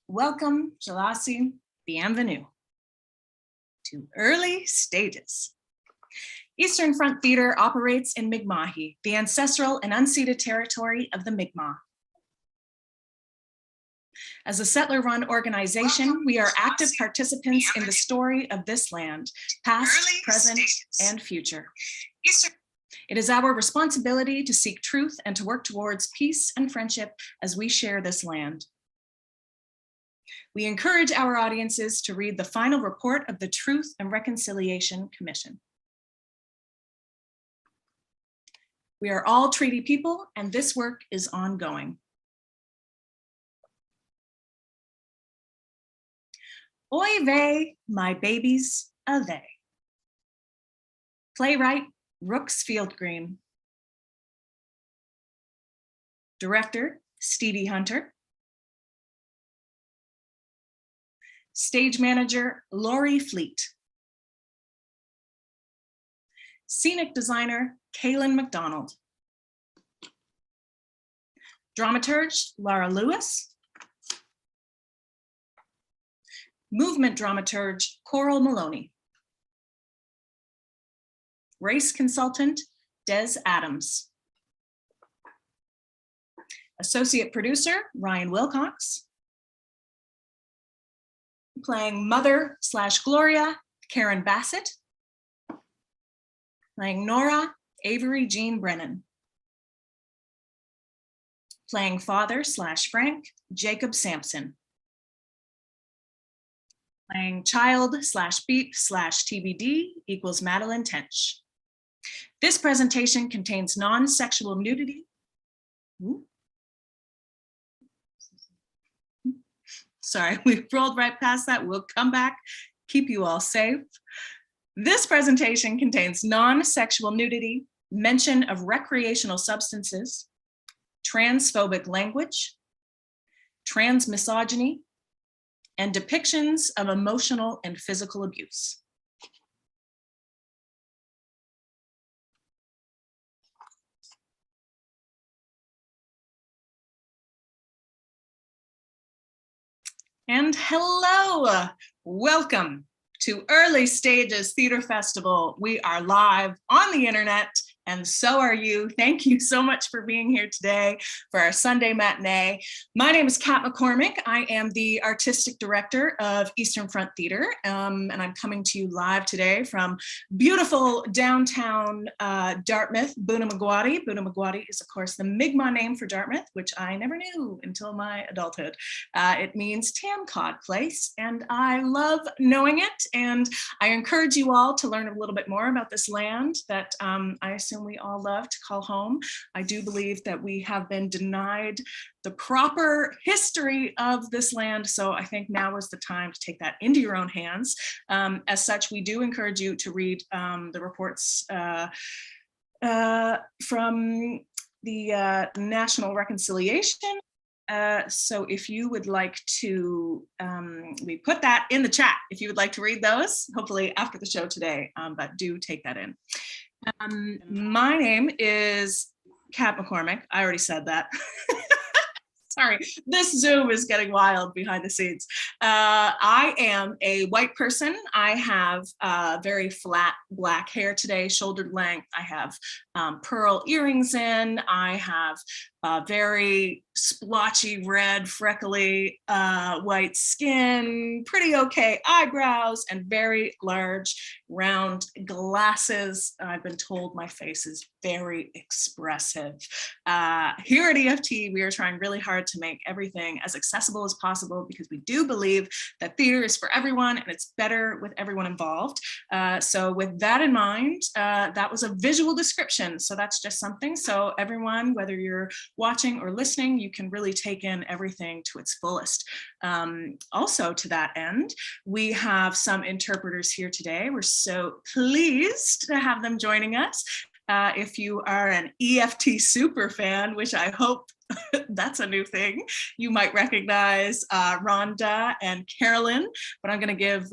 Welcome, Jalasi, bienvenue to Early Stages. Eastern Front Theater operates in Mi'kmahi, the ancestral and unceded territory of the Mi'kmaq. As a settler-run organization, we are active participants in the story of this land, past, present, and future. It is our responsibility to seek truth and to work towards peace and friendship as we share this land. We encourage our audiences to read the final report of the Truth and Reconciliation Commission. We are all treaty people, and this work is ongoing. Oy vey, my babies, a they. Playwright, Rooks Field-Green. Director, Stevie Hunter. Stage manager, Lori Fleet. Scenic designer, Kaylin McDonald. Dramaturge, Laura Lewis. Movement dramaturge, Coral Maloney. Race consultant, Des Adams. Associate producer, Ryan Wilcox. Playing Mother / Gloria, Karen Bassett. Playing Nora, Avery Jean Brennan. Playing Father / Frank, Jacob Sampson. Playing Child / Beep / TBD equals Madeline Tench. This presentation contains non-sexual nudity. Sorry, we rolled right past that. We'll come back, keep you all safe. This presentation contains non-sexual nudity, mention of recreational substances, transphobic language, trans misogyny, and depictions of emotional and physical abuse. And hello, welcome to Early Stages Theater Festival. We are live on the internet, and so are you. Thank you so much for being here today for our Sunday matinee. My name is Kat McCormick. I am the artistic director of Eastern Front Theater, and I'm coming to you live today from beautiful downtown Dartmouth, Boonamagwadi. Boonamagwadi is, of course, the Mi'kmaq name for Dartmouth, which I never knew until my adulthood. It means Tam Cod Place, and I love knowing it, and I encourage you all to learn a little bit more about this land that I assume we all love to call home. I do believe that we have been denied the proper history of this land, so I think now is the time to take that into your own hands. As such, we do encourage you to read the reports from the National Reconciliation. So if you would like to, we put that in the chat, if you would like to read those, hopefully after the show today, but do take that in. My name is Kat McCormick. I already said that. Sorry, this Zoom is getting wild behind the scenes. I am a white person. I have very flat black hair today, shouldered length. I have pearl earrings in. I have very splotchy, red, freckly, white skin, pretty okay eyebrows, and very large, round glasses. I've been told my face is very expressive. Here at EFT, we are trying really hard to make everything as accessible as possible because we do believe that theater is for everyone and it's better with everyone involved. So with that in mind, that was a visual description. So that's just something. So everyone, whether you're watching or listening, you can really take in everything to its fullest. Also to that end, we have some interpreters here today. We're so pleased to have them joining us. If you are an EFT super fan, which I hope that's a new thing, you might recognize Rhonda and Carolyn, but I'm going to give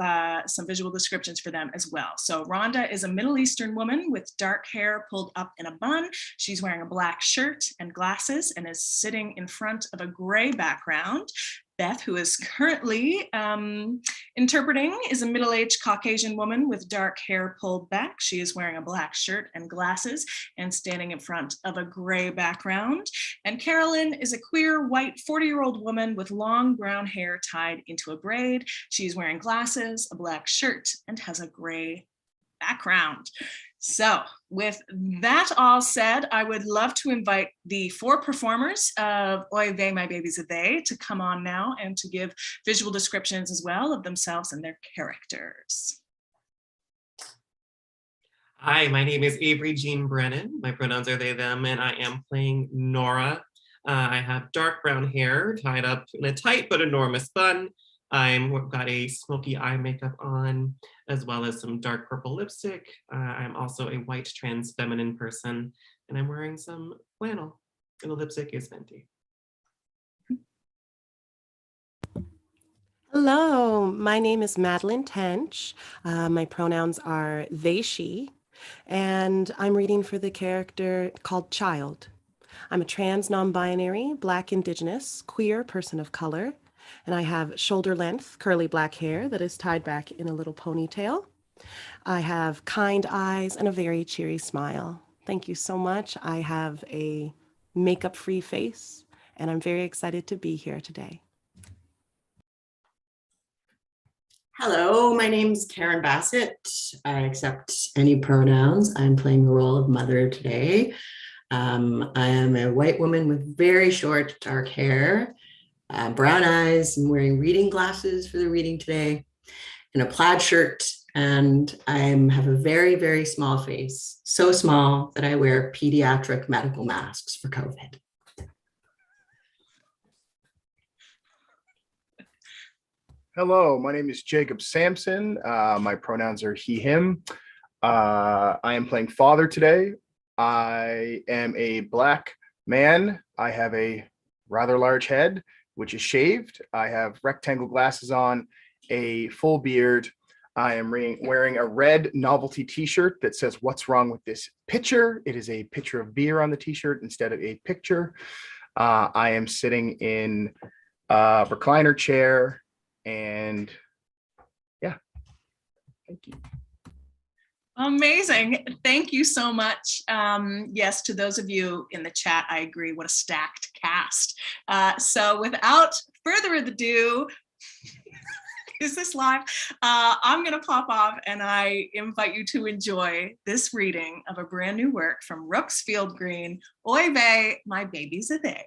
some visual descriptions for them as well. So Rhonda is a Middle Eastern woman with dark hair pulled up in a bun. She's wearing a black shirt and glasses and is sitting in front of a gray background. Beth, who is currently interpreting, is a middle-aged Caucasian woman with dark hair pulled back. She is wearing a black shirt and glasses and standing in front of a gray background. And Carolyn is a queer, white, 40-year-old woman with long brown hair tied into a braid. She's wearing glasses, a black shirt, and has a gray background. So with that all said, I would love to invite the 4 performers of Oy Vey, My Baby's a They to come on now and to give visual descriptions as well of themselves and their characters. Hi, my name is Avery Jean Brennan. My pronouns are they, them, and I am playing Nora. I have dark brown hair tied up in a tight but enormous bun. I've got a smoky eye makeup on, as well as some dark purple lipstick. I'm also a white trans feminine person, and I'm wearing some flannel, and the lipstick is Fenty. Hello, my name is Madeline Tench. My pronouns are they, she, and I'm reading for the character called Child. I'm a trans, non-binary, Black, Indigenous, queer person of color, and I have shoulder-length curly black hair that is tied back in a little ponytail. I have kind eyes and a very cheery smile. Thank you so much. I have a makeup-free face, and I'm very excited to be here today. Hello, my name is Karen Bassett. I accept any pronouns. I'm playing the role of mother today. I am a white woman with very short dark hair, brown eyes. I'm wearing reading glasses for the reading today, and a plaid shirt. And I have a very, very small face, so small that I wear pediatric medical masks for COVID. Hello, my name is Jacob Sampson. My pronouns are he, him. I am playing father today. I am a Black man. I have a rather large head, which is shaved. I have rectangle glasses on, a full beard. I am wearing a red novelty t-shirt that says, "What's wrong with this picture?" It is a picture of beer on the t-shirt instead of a picture. I am sitting in a recliner chair. And yeah, thank you. Amazing. Thank you so much. Yes, to those of you in the chat, I agree. What a stacked cast. So without further ado, is this live? I'm going to pop off and I invite you to enjoy this reading of a brand new work from Rooks Field-Green, Oy Vey, My Baby's a They.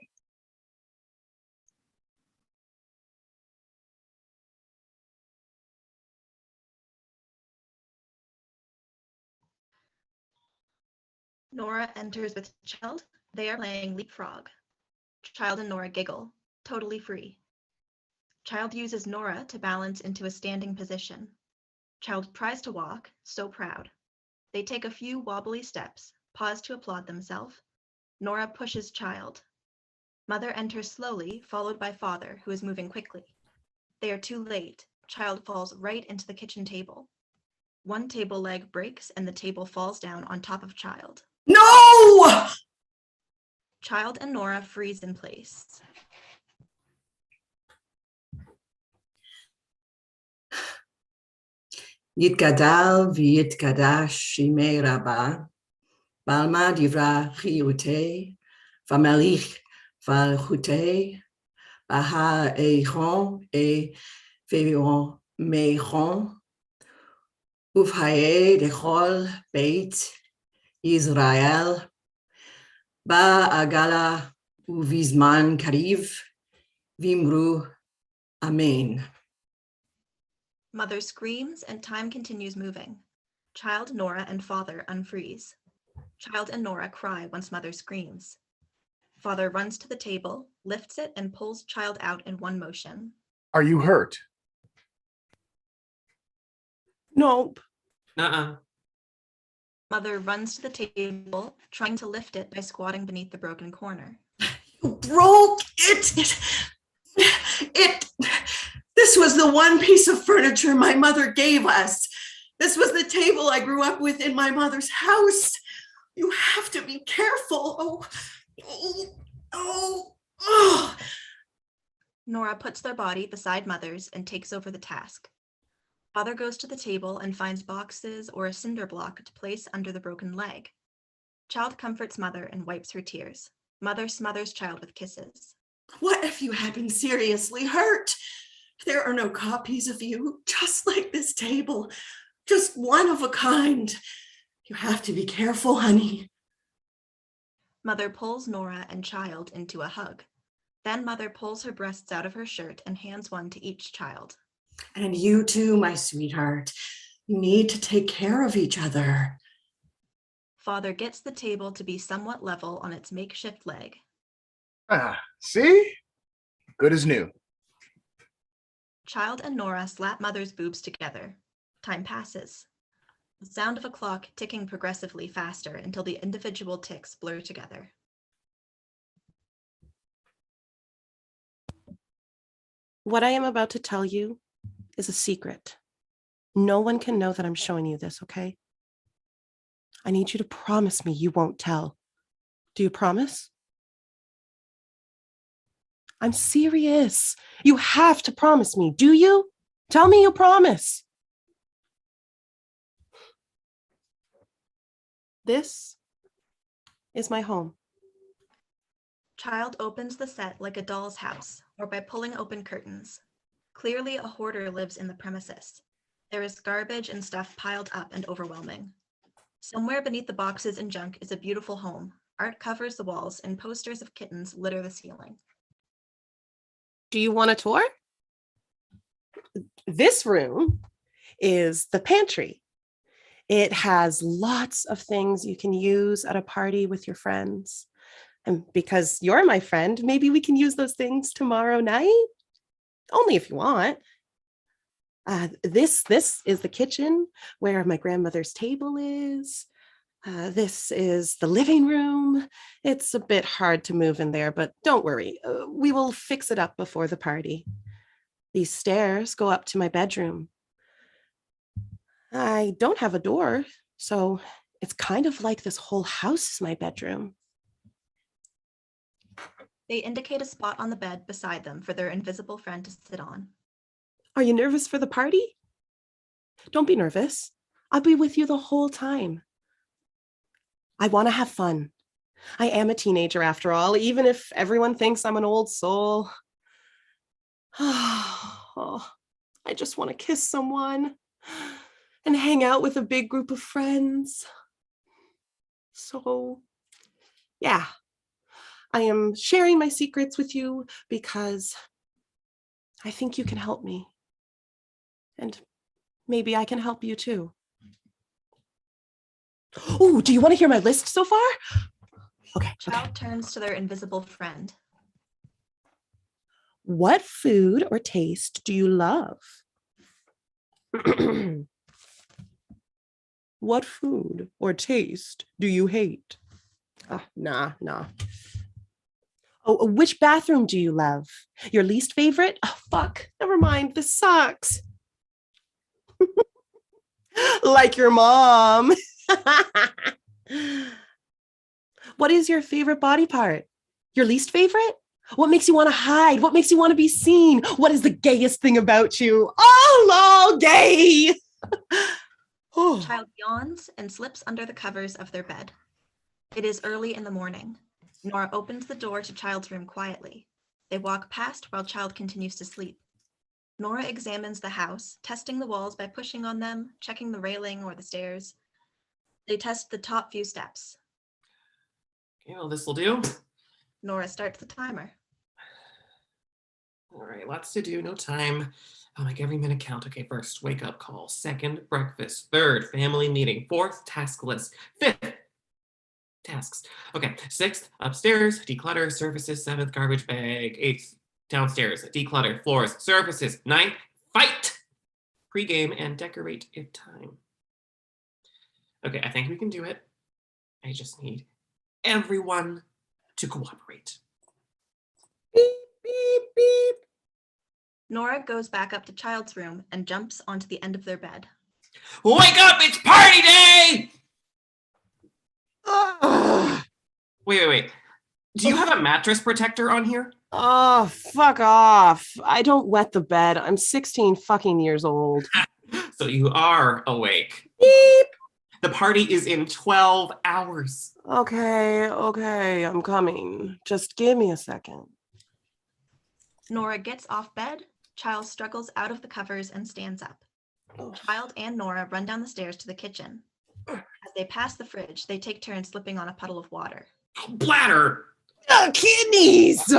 Nora enters with Child. They are playing leapfrog. Child and Nora giggle, totally free. Child uses Nora to balance into a standing position. Child tries to walk, so proud. They take a few wobbly steps, pause to applaud themselves. Nora pushes Child. Mother enters slowly, followed by father, who is moving quickly. They are too late. Child falls right into the kitchen table. One table leg breaks and the table falls down on top of Child. No! Child and Nora freeze in place. Yitgadal v'yitgadash shimei rabba, balma divra chiyute, v'melich v'alchute, b'ha eichon e vevion meichon, uvhaye dechol beit Israel, ba'agala uvizman kariv, vimru amen. Mother screams and time continues moving. Child, Nora, and father unfreeze. Child and Nora cry once mother screams. Father runs to the table, lifts it, and pulls Child out in one motion. Are you hurt? Nope. Uh-uh. Mother runs to the table, trying to lift it by squatting beneath the broken corner. You broke it. This was the one piece of furniture my mother gave us. This was the table I grew up with in my mother's house. You have to be careful. Oh. Nora puts their body beside Mother's and takes over the task. Father goes to the table and finds boxes or a cinder block to place under the broken leg. Child comforts Mother and wipes her tears. Mother smothers Child with kisses. What if you had been seriously hurt? There are no copies of you, just like this table, just one of a kind. You have to be careful, honey. Mother pulls Nora and Child into a hug. Then Mother pulls her breasts out of her shirt and hands one to each child. And you too, my sweetheart. You need to take care of each other. Father gets the table to be somewhat level on its makeshift leg. See? Good as new. Child and Nora slap Mother's boobs together. Time passes. The sound of a clock ticking progressively faster until the individual ticks blur together. What I am about to tell you is a secret. No one can know that I'm showing you this, okay? I need you to promise me you won't tell. Do you promise? I'm serious. You have to promise me. Do you? Tell me you promise. This is my home. Child opens the set like a doll's house, or by pulling open curtains. Clearly, a hoarder lives in the premises. There is garbage and stuff piled up and overwhelming. Somewhere beneath the boxes and junk is a beautiful home. Art covers the walls and posters of kittens litter the ceiling. Do you want a tour? This room is the pantry. It has lots of things you can use at a party with your friends. And because you're my friend, maybe we can use those things tomorrow night. Only if you want. This is the kitchen where my grandmother's table is. This is the living room. It's a bit hard to move in there, but don't worry. We will fix it up before the party. These stairs go up to my bedroom. I don't have a door, so it's kind of like this whole house is my bedroom. They indicate a spot on the bed beside them for their invisible friend to sit on. Are you nervous for the party? Don't be nervous. I'll be with you the whole time. I want to have fun. I am a teenager after all, even if everyone thinks I'm an old soul. Oh, I just want to kiss someone and hang out with a big group of friends. So, yeah, I am sharing my secrets with you because I think you can help me. And maybe I can help you too. Oh, do you want to hear my list so far? Okay. Child turns to their invisible friend. What food or taste do you love? What food or taste do you hate? Nah. Oh, which bathroom do you love? Your least favorite? Oh, fuck. Never mind. This sucks. Like your mom. What is your favorite body part? Your least favorite? What makes you want to hide? What makes you want to be seen? What is the gayest thing about you? Oh, lol, gay. Oh. Child yawns and slips under the covers of their bed. It is early in the morning. Nora opens the door to Child's room quietly. They walk past while Child continues to sleep. Nora examines the house, testing the walls by pushing on them, checking the railing or the stairs. They test the top few steps. Okay, well, this will do. Nora starts the timer. All right, lots to do, no time. I'll make every minute count. Okay, first, wake up call. Second, breakfast. Third, family meeting. Fourth, task list. Fifth, tasks. Okay, sixth, upstairs, declutter, surfaces. Seventh, garbage bag. Eighth, downstairs, declutter, floors, surfaces. Ninth, fight. Pre-game and decorate if time. Okay, I think we can do it. I just need everyone to cooperate. Beep, beep, beep. Nora goes back up to Child's room and jumps onto the end of their bed. Wake up, it's party day! Ugh. Wait. Do you have a mattress protector on here? Oh, fuck off. I don't wet the bed. I'm 16 fucking years old. So you are awake. Beep. The party is in 12 hours. Okay, I'm coming. Just give me a second. Nora gets off bed. Child struggles out of the covers and stands up. Oh. Child and Nora run down the stairs to the kitchen. As they pass the fridge, they take turns slipping on a puddle of water. Bladder! Kidneys!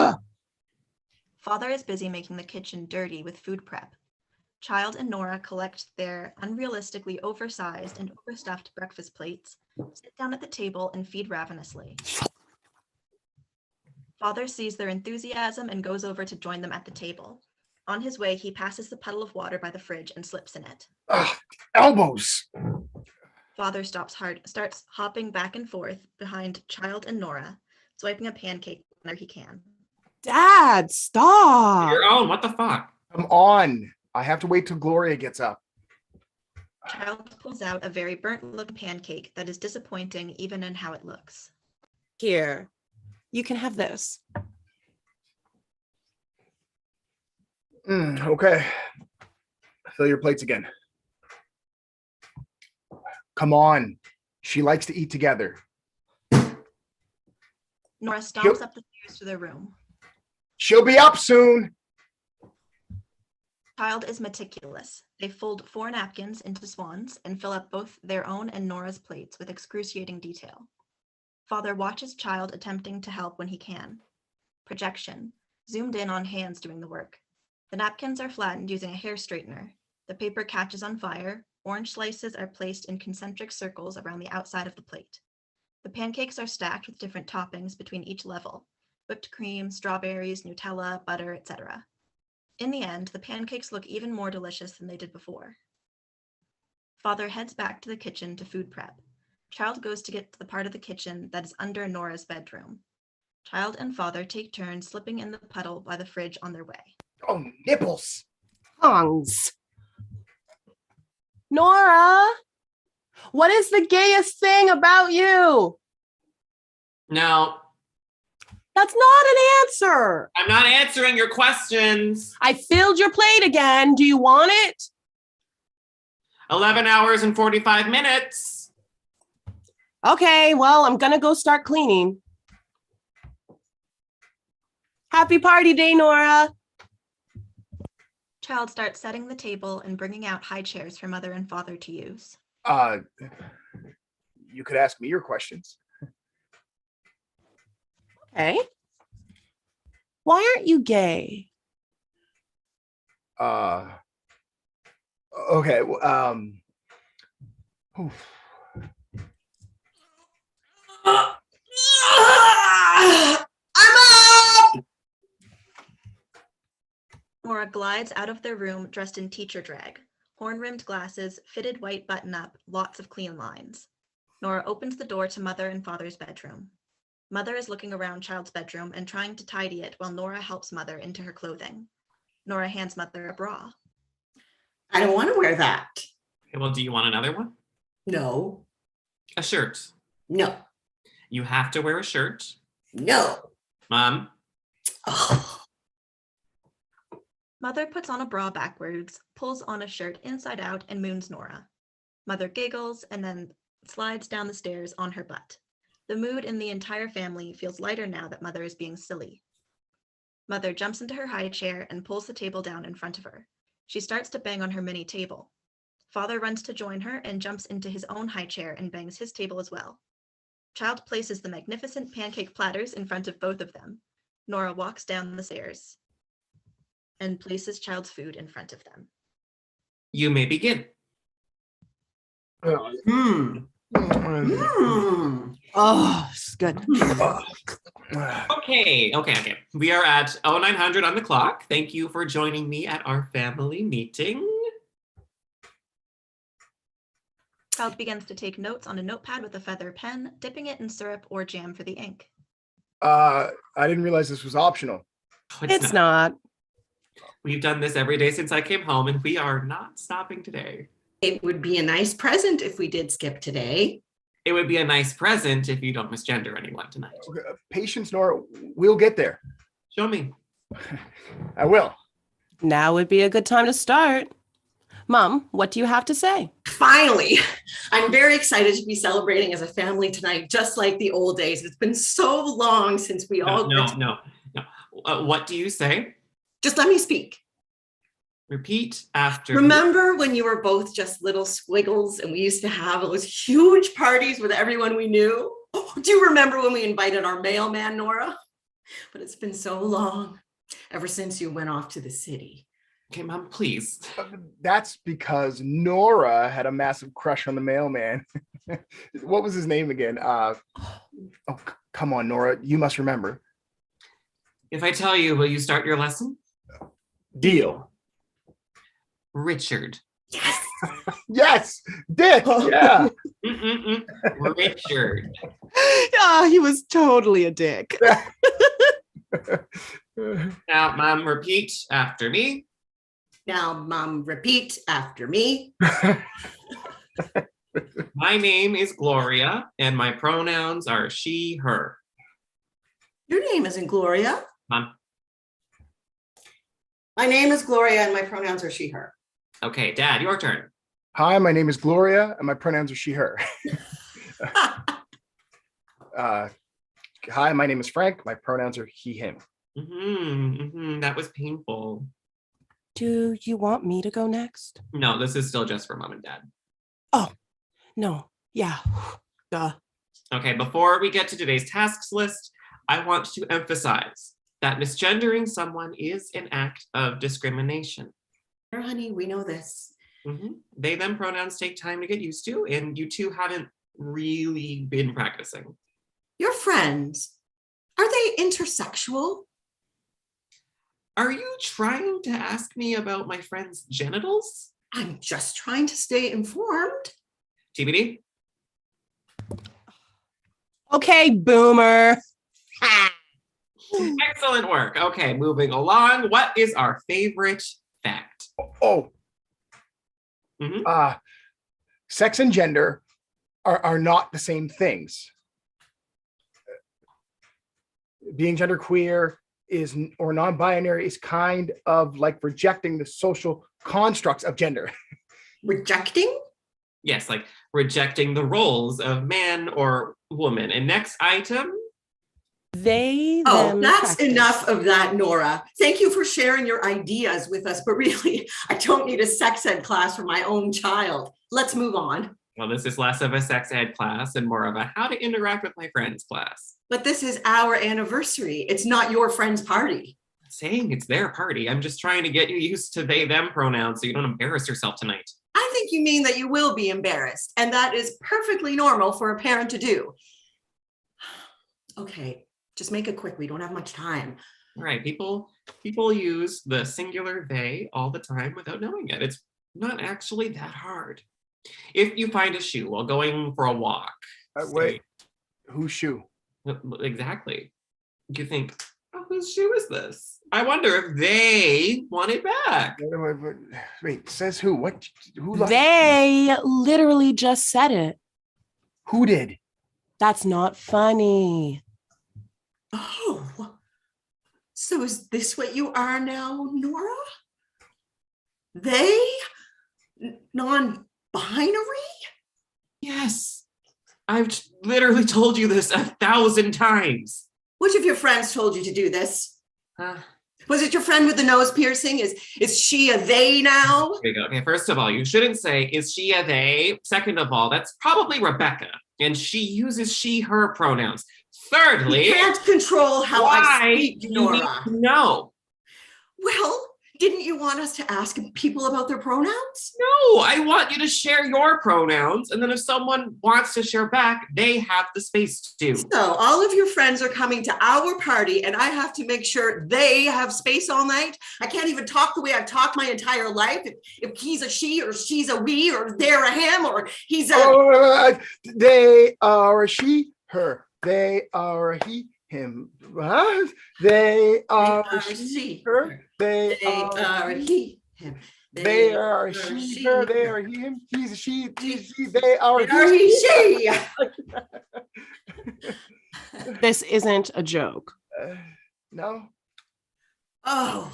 Father is busy making the kitchen dirty with food prep. Child and Nora collect their unrealistically oversized and overstuffed breakfast plates, sit down at the table, and feed ravenously. Father sees their enthusiasm and goes over to join them at the table. On his way, he passes the puddle of water by the fridge and slips in it. Elbows. Father starts hopping back and forth behind Child and Nora, swiping a pancake whenever he can. Dad, stop. Your own, what the fuck? Come on. I have to wait till Gloria gets up. Child pulls out a very burnt-looking pancake that is disappointing even in how it looks. Here, you can have this. Okay. Fill your plates again. Come on. She likes to eat together. Nora stomps up the stairs to their room. She'll be up soon. Child is meticulous. They fold 4 napkins into swans and fill up both their own and Nora's plates with excruciating detail. Father watches Child attempting to help when he can. Projection, zoomed in on hands doing the work. The napkins are flattened using a hair straightener. The paper catches on fire. Orange slices are placed in concentric circles around the outside of the plate. The pancakes are stacked with different toppings between each level: whipped cream, strawberries, Nutella, butter, etc. In the end, the pancakes look even more delicious than they did before. Father heads back to the kitchen to food prep. Child goes to get to the part of the kitchen that is under Nora's bedroom. Child and Father take turns slipping in the puddle by the fridge on their way. Oh, nipples. Tongues. Nora, what is the gayest thing about you? No, That's not an answer. I'm not answering your questions. I filled your plate again. Do you want it? 11 hours and 45 minutes. Okay, well, I'm gonna go start cleaning. Happy party day, Nora. Child starts setting the table and bringing out high chairs for Mother and Father to use. You could ask me your questions. Okay. Why aren't you gay? Okay. Nora glides out of their room dressed in teacher drag, horn-rimmed glasses, fitted white button-up, lots of clean lines. Nora opens the door to Mother and Father's bedroom. Mother is looking around Child's bedroom and trying to tidy it while Nora helps Mother into her clothing. Nora hands Mother a bra. I don't want to wear that. Okay, well, do you want another one? No, A shirt. no, You have to wear a shirt. no. Mom, Oh, Mother puts on a bra backwards, pulls on a shirt inside out, and moons Nora. Mother giggles and then slides down the stairs on her butt. The mood in the entire family feels lighter now that Mother is being silly. Mother jumps into her high chair and pulls the table down in front of her. She starts to bang on her mini table. Father runs to join her and jumps into his own high chair and bangs his table as well. Child places the magnificent pancake platters in front of both of them. Nora walks down the stairs and places Child's food in front of them. you may begin. Oh, it's good. Okay. We are at 0900 on the clock. Thank you for joining me at our family meeting. Child begins to take notes on a notepad with a feather pen, dipping it in syrup or jam for the ink. I didn't realize this was optional. It's not. We've done this every day since I came home, and we are not stopping today. It would be a nice present if we did skip today. It would be a nice present if you don't misgender anyone tonight. Okay, patience, Nora. We'll get there. Show me. I will. Now would be a good time to start. Mom, what do you have to say? Finally, I'm very excited to be celebrating as a family tonight, just like the old days. It's been so long since we all... No. What do you say? Just let me speak. Repeat after. Remember when you were both just little squiggles and we used to have those huge parties with everyone we knew? Oh, do you remember when we invited our mailman, Nora? But it's been so long, ever since you went off to the city. Okay, Mom, please. That's because Nora had a massive crush on the mailman. What was his name again? Come on, Nora. You must remember. If I tell you, will you start your lesson? Deal. Richard. Yes. Yes. Dick. Yeah. Richard. Ah, he was totally a dick. Now, Mom, repeat after me. Now, Mom, repeat after me. My name is Gloria, and my pronouns are she, her. Your name isn't Gloria. Mom. My name is Gloria and my pronouns are she, her. Okay, Dad, your turn. Hi, my name is Gloria, and my pronouns are she, her. Hi, my name is Frank. My pronouns are he, him. That was painful. Do you want me to go next? No, this is still just for Mom and Dad. Oh, no. Yeah. Duh. Okay, before we get to today's tasks list, I want to emphasize that misgendering someone is an act of discrimination. Sure, honey, we know this. They, them pronouns take time to get used to, and you two haven't really been practicing. Your friends, are they intersexual? Are you trying to ask me about my friend's genitals? I'm just trying to stay informed. TBD? Okay, boomer. Excellent work. Okay, moving along. What is our favorite fact? Sex and gender are not the same things. Being genderqueer or non-binary is kind of like rejecting the social constructs of gender. Rejecting? Yes, like rejecting the roles of man or woman. And next item. They, Oh, them, that's practice. enough of that, Nora. Thank you for sharing your ideas with us, but really, I don't need a sex ed class for my own child. Let's move on. Well, this is less of a sex ed class and more of a how to interact with my friends class. But this is our anniversary. It's not your friend's party. I'm saying it's their party. I'm just trying to get you used to they, them pronouns so you don't embarrass yourself tonight. I think you mean that you will be embarrassed, and that is perfectly normal for a parent to do. Okay, just make it quick. We don't have much time. All right, people use the singular they all the time without knowing it. It's not actually that hard. If you find a shoe while going for a walk. Wait, whose shoe? Exactly. You think, oh, whose shoe is this? I wonder if they want it back. Wait, says who? What? Who? They literally just said it. Who did? That's not funny. Oh, so is this what you are now, Nora? They? Non-binary? Yes. I've literally told you this 1,000 times. Which of your friends told you to do this? Was it your friend with the nose piercing? Is she a they now? There you go. Okay, first of all, you shouldn't say, is she a they? Second of all, that's probably Rebecca, and she uses she, her pronouns. Thirdly, You can't control how I why speak, do you need Nora. to know? Well, Didn't you want us to ask people about their pronouns? No, I want you to share your pronouns. And then if someone wants to share back, they have the space to. So all of your friends are coming to our party and I have to make sure they have space all night. I can't even talk the way I've talked my entire life. If he's a she or she's a we or they're a him or he's a... They are a she, her. They are a he, him. What? They are a she, her. They are he, him. They are a she, her. They are he, him. He's a she, he's she. They are he, she. This isn't a joke. No. Oh.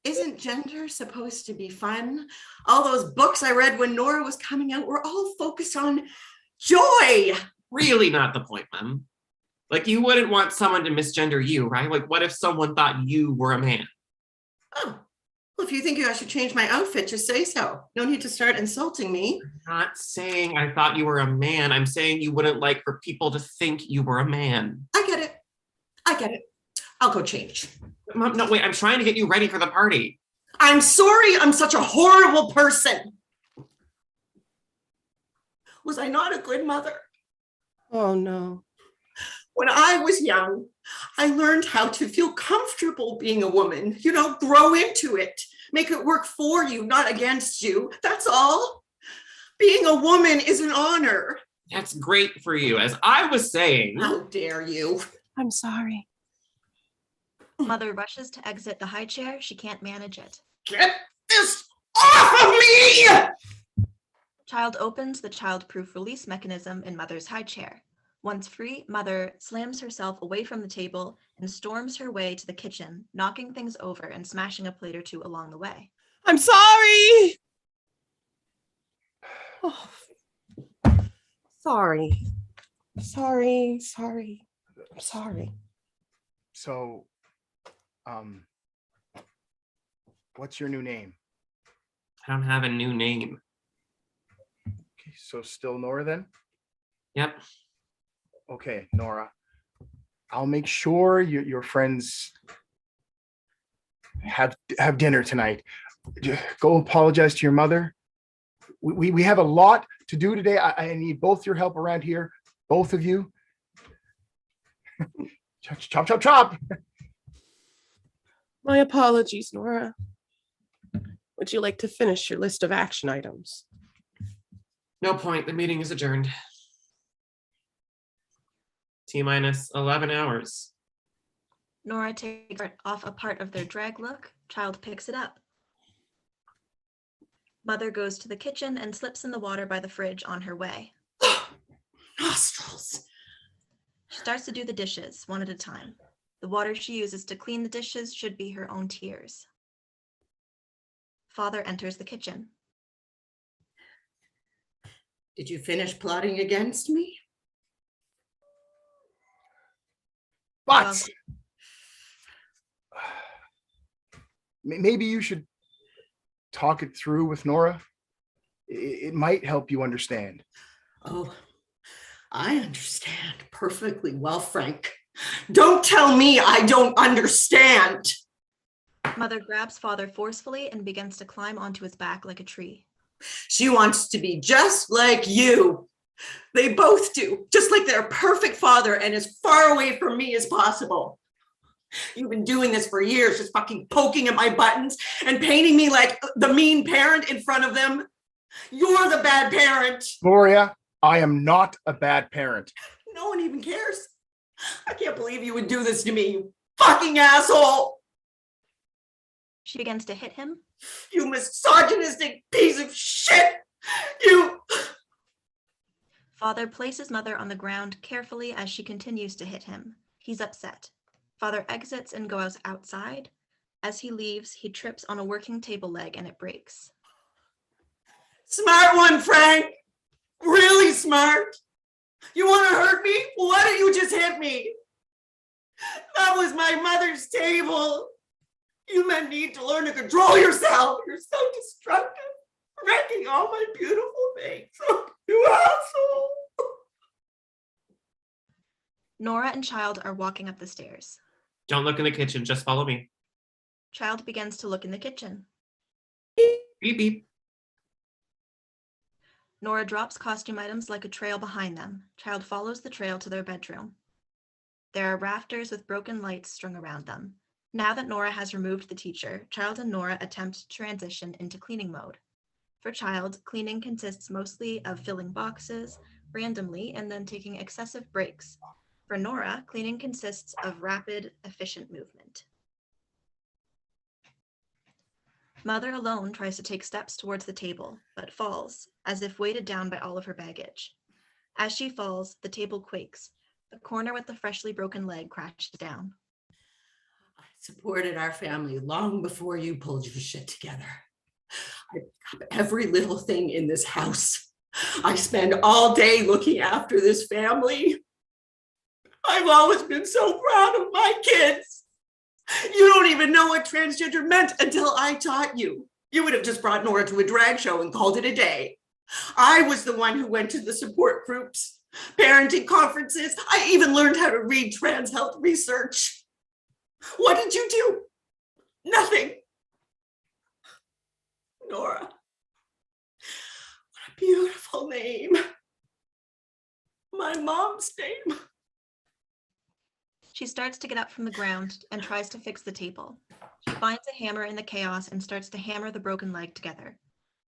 Isn't gender supposed to be fun? All those books I read when Nora was coming out were all focused on joy. Really not the point, Mom. Like, you wouldn't want someone to misgender you, right? Like, what if someone thought you were a man? Oh, well, if you think I should change my outfit, just say so. No need to start insulting me. I'm not saying I thought you were a man. I'm saying you wouldn't like for people to think you were a man. I get it. I get it. I'll go change. Mom, no, wait, I'm trying to get you ready for the party. I'm sorry I'm such a horrible person. Was I not a good mother? Oh no. When I was young, I learned how to feel comfortable being a woman, you know, grow into it, make it work for you, not against you. That's all. Being a woman is an honor. That's great for you. As I was saying. How dare you? I'm sorry. Mother rushes to exit the high chair. She can't manage it. Get this off of me! Child opens the child-proof release mechanism in Mother's high chair. Once free, Mother slams herself away from the table and storms her way to the kitchen, knocking things over and smashing a plate or two along the way. I'm sorry. Oh. Sorry. Sorry. I'm sorry. So, what's your new name? I don't have a new name. Okay, so still Nora then? Yep. Okay, Nora. I'll make sure your friends have dinner tonight. Go apologize to your mother. We have a lot to do today. I need both your help around here, both of you. Chop, chop, chop. My apologies, Nora. Would you like to finish your list of action items? No point. The meeting is adjourned. T-minus 11 hours. Nora takes off a part of their drag look. Child picks it up. Mother goes to the kitchen and slips in the water by the fridge on her way. Nostrils. She starts to do the dishes one at a time. The water she uses to clean the dishes should be her own tears. Father enters the kitchen. Did you finish plotting against me? But maybe you should talk it through with Nora. It might help you understand. Oh, I understand perfectly well, Frank. Don't tell me I don't understand. Mother grabs Father forcefully and begins to climb onto his back like a tree. She wants to be just like you. They both do, just like their perfect father and as far away from me as possible. You've been doing this for years, just fucking poking at my buttons and painting me like the mean parent in front of them. You're the bad parent. Gloria, I am not a bad parent. No one even cares. I can't believe you would do this to me, you fucking asshole. She begins to hit him. You misogynistic piece of shit. You... Father places Mother on the ground carefully as she continues to hit him. He's upset. Father exits and goes outside. As he leaves, he trips on a working table leg and it breaks. Smart one, Frank. Really smart. You want to hurt me? Well, why don't you just hit me? That was my mother's table. You men need to learn to control yourself. You're so destructive, wrecking all my beautiful things. You asshole. Nora and Child are walking up the stairs. Don't look in the kitchen. Just follow me. Child begins to look in the kitchen. Beep, beep. Nora drops costume items like a trail behind them. Child follows the trail to their bedroom. There are rafters with broken lights strung around them. Now that Nora has removed the teacher, Child and Nora attempt to transition into cleaning mode. For Child, cleaning consists mostly of filling boxes randomly and then taking excessive breaks. For Nora, cleaning consists of rapid, efficient movement. Mother alone tries to take steps towards the table, but falls, as if weighted down by all of her baggage. As she falls, the table quakes. The corner with the freshly broken leg crashes down. I supported our family long before you pulled your shit together. I pick up every little thing in this house. I spend all day looking after this family. I've always been so proud of my kids. You don't even know what transgender meant until I taught you. You would have just brought Nora to a drag show and called it a day. I was the one who went to the support groups, parenting conferences. I even learned how to read trans health research. What did you do? Nothing. Nora. What a beautiful name. My mom's name. She starts to get up from the ground and tries to fix the table. She finds a hammer in the chaos and starts to hammer the broken leg together.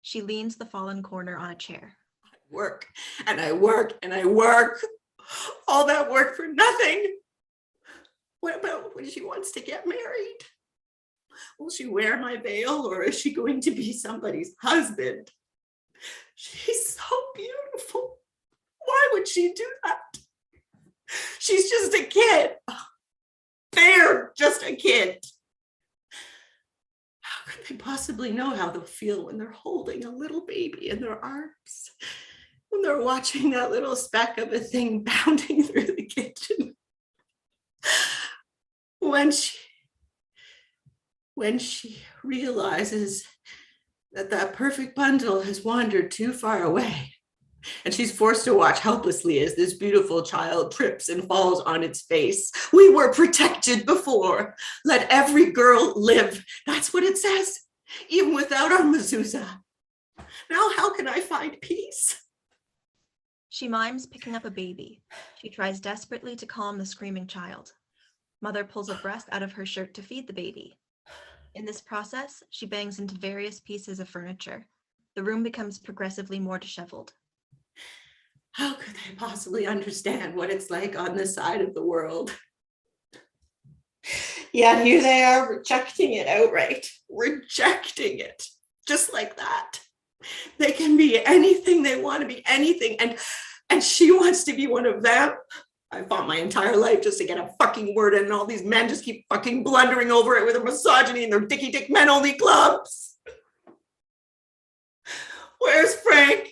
She leans the fallen corner on a chair. I work and I work and I work. All that work for nothing. What about when she wants to get married? Will she wear my veil or is she going to be somebody's husband? She's so beautiful. Why would she do that? She's just a kid. They're just a kid. How could they possibly know how they'll feel when they're holding a little baby in their arms? When they're watching that little speck of a thing bounding through the kitchen? When she realizes that that perfect bundle has wandered too far away, and she's forced to watch helplessly as this beautiful child trips and falls on its face. We were protected before. Let every girl live. That's what it says, even without our mezuzah. Now, how can I find peace? She mimes picking up a baby. She tries desperately to calm the screaming child. Mother pulls a breast out of her shirt to feed the baby. In this process, she bangs into various pieces of furniture. The room becomes progressively more disheveled. How could they possibly understand what it's like on this side of the world? Yet here they are rejecting it outright, rejecting it, just like that. They can be anything they want to be, anything, and she wants to be one of them. I fought my entire life just to get a fucking word in, and all these men just keep fucking blundering over it with their misogyny and their dicky dick men only clubs. Where's Frank?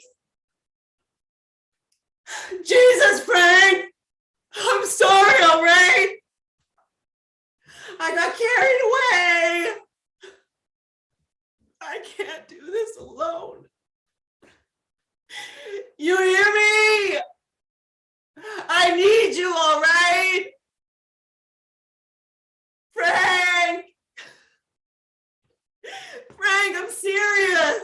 Jesus, Frank! I'm sorry, all right? I got carried away. I can't do this alone. You hear me? I need you, all right? Frank! Frank, I'm serious.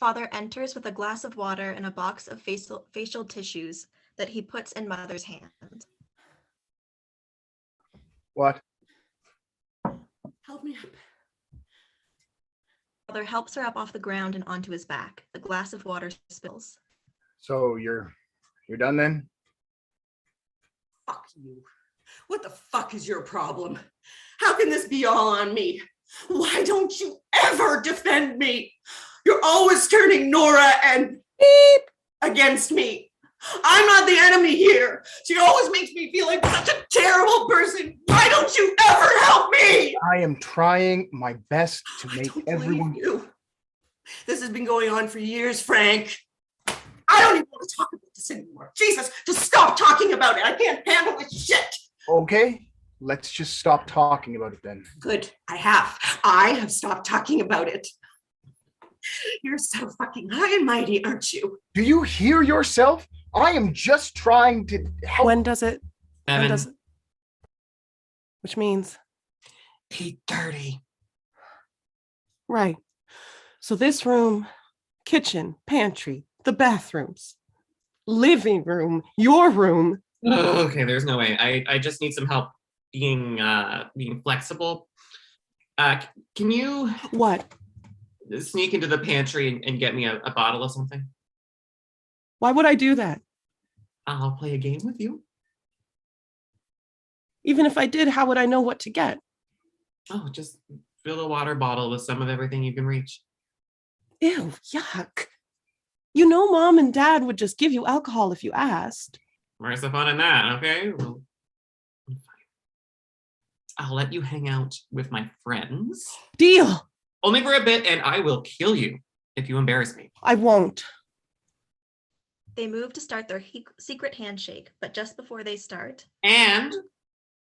Father enters with a glass of water and a box of facial tissues that he puts in Mother's hand. What? Help me up. Father helps her up off the ground and onto his back. The glass of water spills. So you're done then? Fuck you. What the fuck is your problem? How can this be all on me? Why don't you ever defend me? You're always turning Nora and beep against me. I'm not the enemy here. She always makes me feel like such a terrible person. Why don't you ever help me? I am trying my best to I make don't believe everyone. you. This has been going on for years, Frank. I don't even want to talk about this anymore. Jesus, just stop talking about it. I can't handle this shit. Okay, let's just stop talking about it then. Good, I have stopped talking about it. You're so fucking high and mighty, aren't you? Do you hear yourself? I am just trying to help. When does it? When Evan, does it? Which means 8:30. Right. So this room, kitchen, pantry, the bathrooms, living room, your room. Oh, okay, there's no way. I just need some help being flexible. Can you What? sneak into the pantry and get me a bottle of something? Why would I do that? I'll play a game with you. Even if I did, how would I know what to get? Oh, just fill a water bottle with some of everything you can reach. Ew, yuck. You know, mom and dad would just give you alcohol if you asked. Where's the fun in that? Okay, well, fine. I'll let you hang out with my friends. Deal. Only for a bit, and I will kill you if you embarrass me. I won't. They move to start their secret handshake, but just before they start, And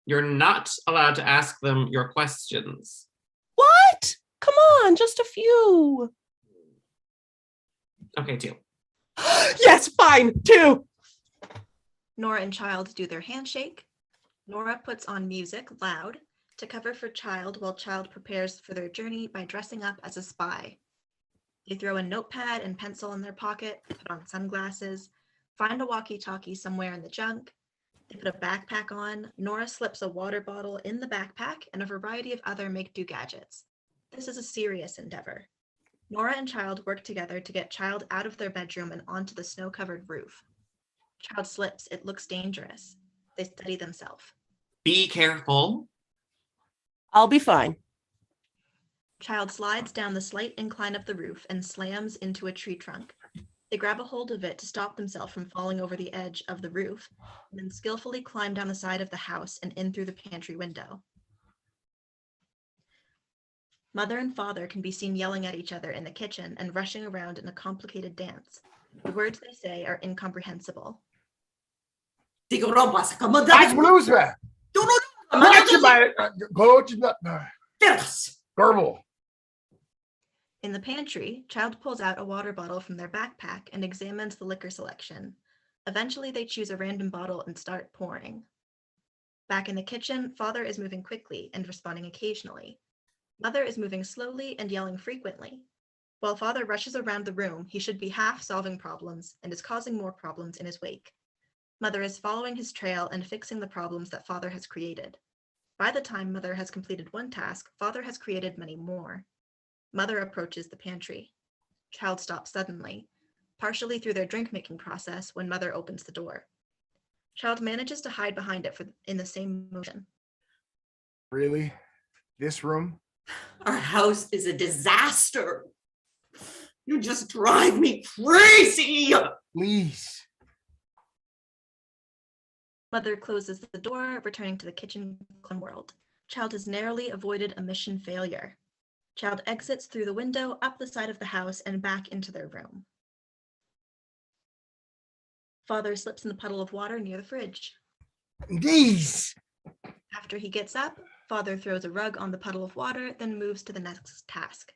you're not allowed to ask them your questions. What? Come on, just a few. Okay, 2. Yes, fine, 2. Nora and Child do their handshake. Nora puts on music loud to cover for Child while Child prepares for their journey by dressing up as a spy. They throw a notepad and pencil in their pocket, put on sunglasses, find a walkie-talkie somewhere in the junk. They put a backpack on. Nora slips a water bottle in the backpack and a variety of other make-do gadgets. This is a serious endeavor. Nora and Child work together to get Child out of their bedroom and onto the snow-covered roof. Child slips. It looks dangerous. They steady themselves. Be careful. I'll be fine. Child slides down the slight incline of the roof and slams into a tree trunk. They grab a hold of it to stop themselves from falling over the edge of the roof, and then skillfully climb down the side of the house and in through the pantry window. Mother and father can be seen yelling at each other in the kitchen and rushing around in a complicated dance. The words they say are incomprehensible. Garble. In the pantry, Child pulls out a water bottle from their backpack and examines the liquor selection. Eventually, they choose a random bottle and start pouring. Back in the kitchen, father is moving quickly and responding occasionally. Mother is moving slowly and yelling frequently. While father rushes around the room, he should be half solving problems and is causing more problems in his wake. Mother is following his trail and fixing the problems that father has created. By the time mother has completed one task, father has created many more. Mother approaches the pantry. Child stops suddenly, partially through their drink-making process when mother opens the door. Child manages to hide behind it in the same motion. Really? This room? Our house is a disaster. You just drive me crazy. Please. Mother closes the door, returning to the kitchen world. Child has narrowly avoided a mission failure. Child exits through the window, up the side of the house, and back into their room. Father slips in the puddle of water near the fridge. These. After he gets up, father throws a rug on the puddle of water, then moves to the next task.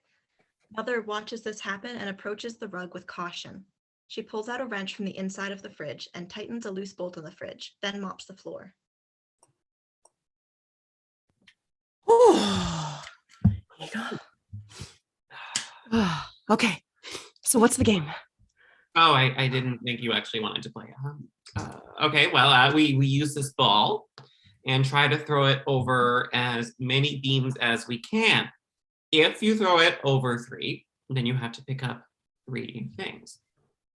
Mother watches this happen and approaches the rug with caution. She pulls out a wrench from the inside of the fridge and tightens a loose bolt on the fridge, then mops the floor. Here you go. Okay, so what's the game? Oh, I didn't think you actually wanted to play. Okay, well, we use this ball and try to throw it over as many beams as we can. If you throw it over 3, then you have to pick up 3 things.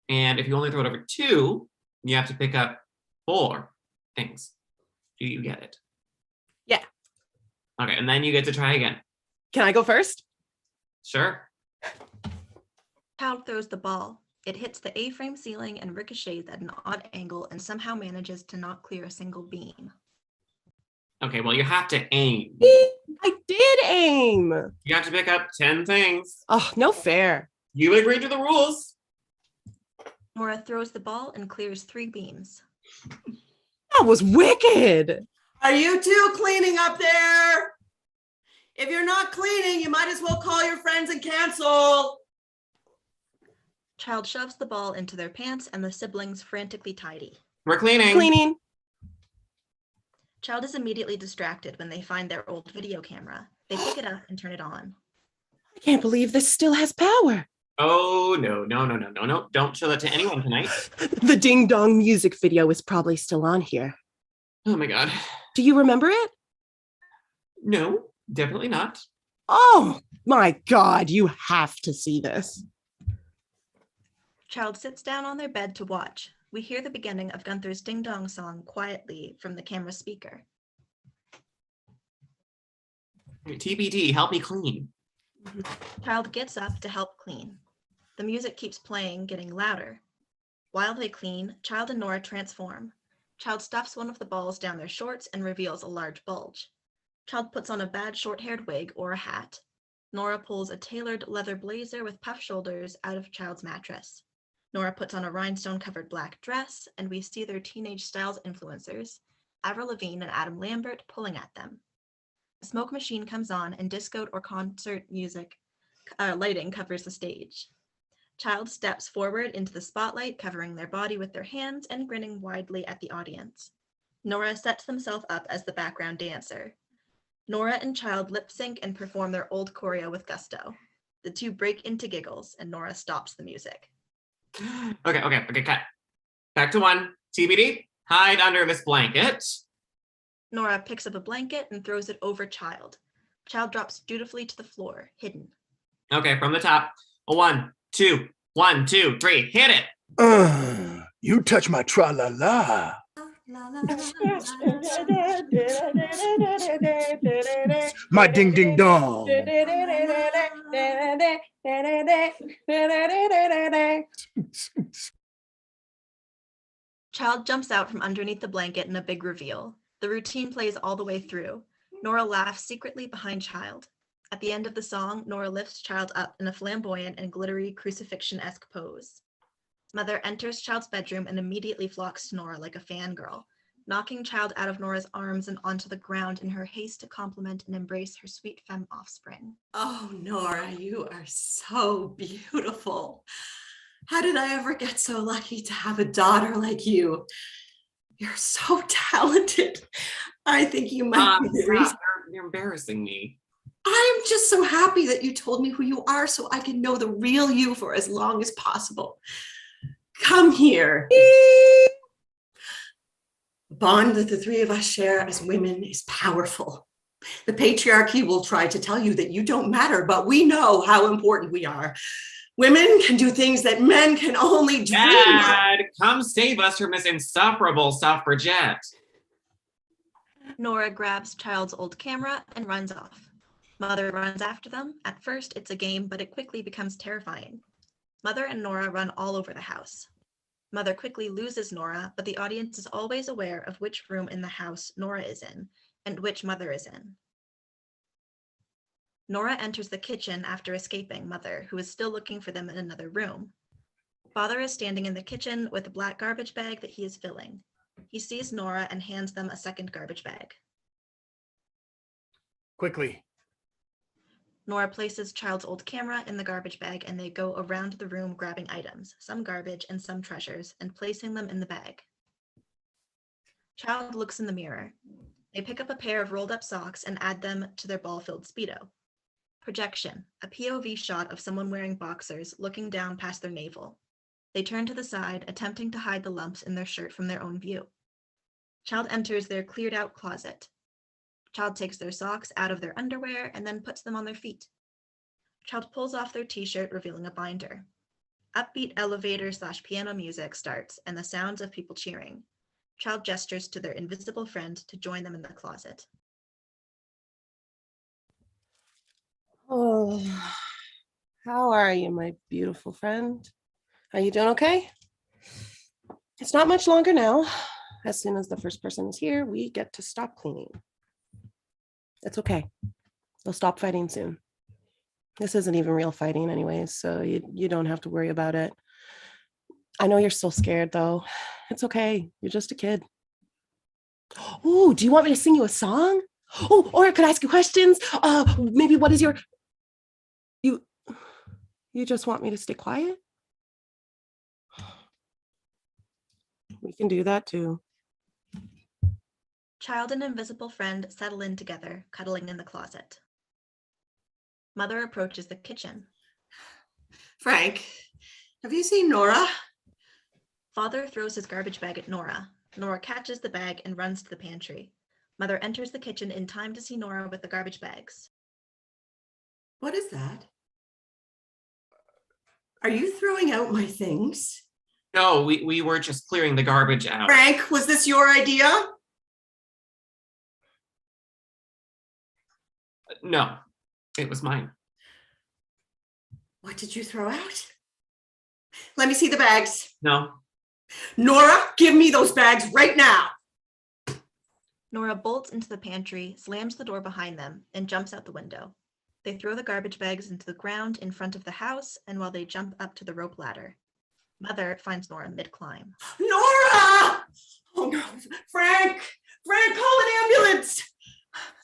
And if you only throw it over 2, you have to pick up 4 things. Do you get it? Yeah. Okay, and then you get to try again. Can I go first? Sure. Child throws the ball. It hits the A-frame ceiling and ricochets at an odd angle and somehow manages to not clear a single beam. Okay, well, you have to aim. I did aim. You have to pick up 10 things. Oh, no fair. You agreed to the rules. Nora throws the ball and clears 3 beams. That was wicked. Are you two cleaning up there? If you're not cleaning, you might as well call your friends and cancel. Child shoves the ball into their pants and the siblings frantically tidy. We're cleaning. Cleaning. Child is immediately distracted when they find their old video camera. They pick it up and turn it on. I can't believe this still has power. Oh, no. Don't show that to anyone tonight. The ding dong music video is probably still on here. Oh my God. Do you remember it? No, definitely not. Oh my God, you have to see this. Child sits down on their bed to watch. We hear the beginning of Gunther's ding dong song quietly from the camera speaker. TBD, help me clean. Child gets up to help clean. The music keeps playing, getting louder. While they clean, Child and Nora transform. Child stuffs one of the balls down their shorts and reveals a large bulge. Child puts on a bad short-haired wig or a hat. Nora pulls a tailored leather blazer with puff shoulders out of Child's mattress. Nora puts on a rhinestone-covered black dress, and we see their teenage styles influencers, Avril Lavigne and Adam Lambert, pulling at them. A smoke machine comes on, and disco or concert music lighting covers the stage. Child steps forward into the spotlight, covering their body with their hands and grinning widely at the audience. Nora sets themselves up as the background dancer. Nora and Child lip sync and perform their old choreo with gusto. The two break into giggles, and Nora stops the music. Okay, cut. Back to one. TBD, hide under this blanket. Nora picks up a blanket and throws it over Child. Child drops dutifully to the floor, hidden. Okay, from the top. 1, 2, 1, 2, 3, hit it. You touch my tra-la-la. My ding ding dong. Child jumps out from underneath the blanket in a big reveal. The routine plays all the way through. Nora laughs secretly behind Child. At the end of the song, Nora lifts Child up in a flamboyant and glittery crucifixion-esque pose. Mother enters Child's bedroom and immediately flocks to Nora like a fangirl, knocking Child out of Nora's arms and onto the ground in her haste to compliment and embrace her sweet femme offspring. Oh, Nora, you are so beautiful. How did I ever get so lucky to have a daughter like you? You're so talented. I think you might be the reason. You're embarrassing me. I'm just so happy that you told me who you are so I can know the real you for as long as possible. Come here. The bond that the three of us share as women is powerful. The patriarchy will try to tell you that you don't matter, but we know how important we are. Women can do things that men can only dream of. Dad, come save us from this insufferable suffragette. Nora grabs Child's old camera and runs off. Mother runs after them. At first, it's a game, but it quickly becomes terrifying. Mother and Nora run all over the house. Mother quickly loses Nora, but the audience is always aware of which room in the house Nora is in and which Mother is in. Nora enters the kitchen after escaping Mother, who is still looking for them in another room. Father is standing in the kitchen with a black garbage bag that he is filling. He sees Nora and hands them a second garbage bag. Quickly. Nora places Child's old camera in the garbage bag and they go around the room grabbing items, some garbage and some treasures, and placing them in the bag. Child looks in the mirror. They pick up a pair of rolled up socks and add them to their ball-filled Speedo. Projection, a POV shot of someone wearing boxers looking down past their navel. They turn to the side, attempting to hide the lumps in their shirt from their own view. Child enters their cleared out closet. Child takes their socks out of their underwear and then puts them on their feet. Child pulls off their t-shirt, revealing a binder. Upbeat elevator/piano music starts and the sounds of people cheering. Child gestures to their invisible friend to join them in the closet. Oh, how are you, my beautiful friend? Are you doing okay? It's not much longer now. As soon as the first person is here, we get to stop cleaning. It's okay. They'll stop fighting soon. This isn't even real fighting anyways, so you don't have to worry about it. I know you're still scared though. It's okay. You're just a kid. Oh, do you want me to sing you a song? Oh, or I could ask you questions. Maybe what is your... You just want me to stay quiet? We can do that too. Child and invisible friend settle in together, cuddling in the closet. Mother approaches the kitchen. Frank, have you seen Nora? Father throws his garbage bag at Nora. Nora catches the bag and runs to the pantry. Mother enters the kitchen in time to see Nora with the garbage bags. What is that? Are you throwing out my things? No, we were just clearing the garbage out. Frank, was this your idea? No, it was mine. What did you throw out? Let me see the bags. No. Nora, give me those bags right now. Nora bolts into the pantry, slams the door behind them, and jumps out the window. They throw the garbage bags into the ground in front of the house, and while they jump up to the rope ladder, Mother finds Nora mid-climb. Nora! Oh no, Frank! Frank, call an ambulance!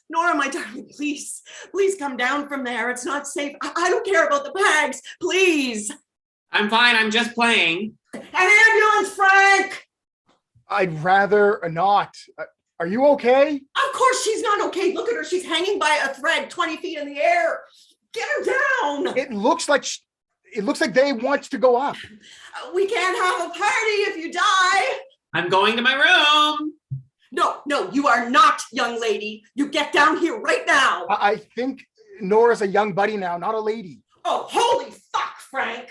Nora, my darling, please come down from there. It's not safe. I don't care about the bags, please. I'm fine, I'm just playing. An ambulance, Frank! I'd rather not. Are you okay? Of course she's not okay. Look at her. She's hanging by a thread 20 feet in the air. Get her down. It looks like they want to go up. We can't have a party if you die. I'm going to my room. No, you are not, young lady. You get down here right now. I think Nora's a young buddy now, not a lady. Oh, holy fuck, Frank.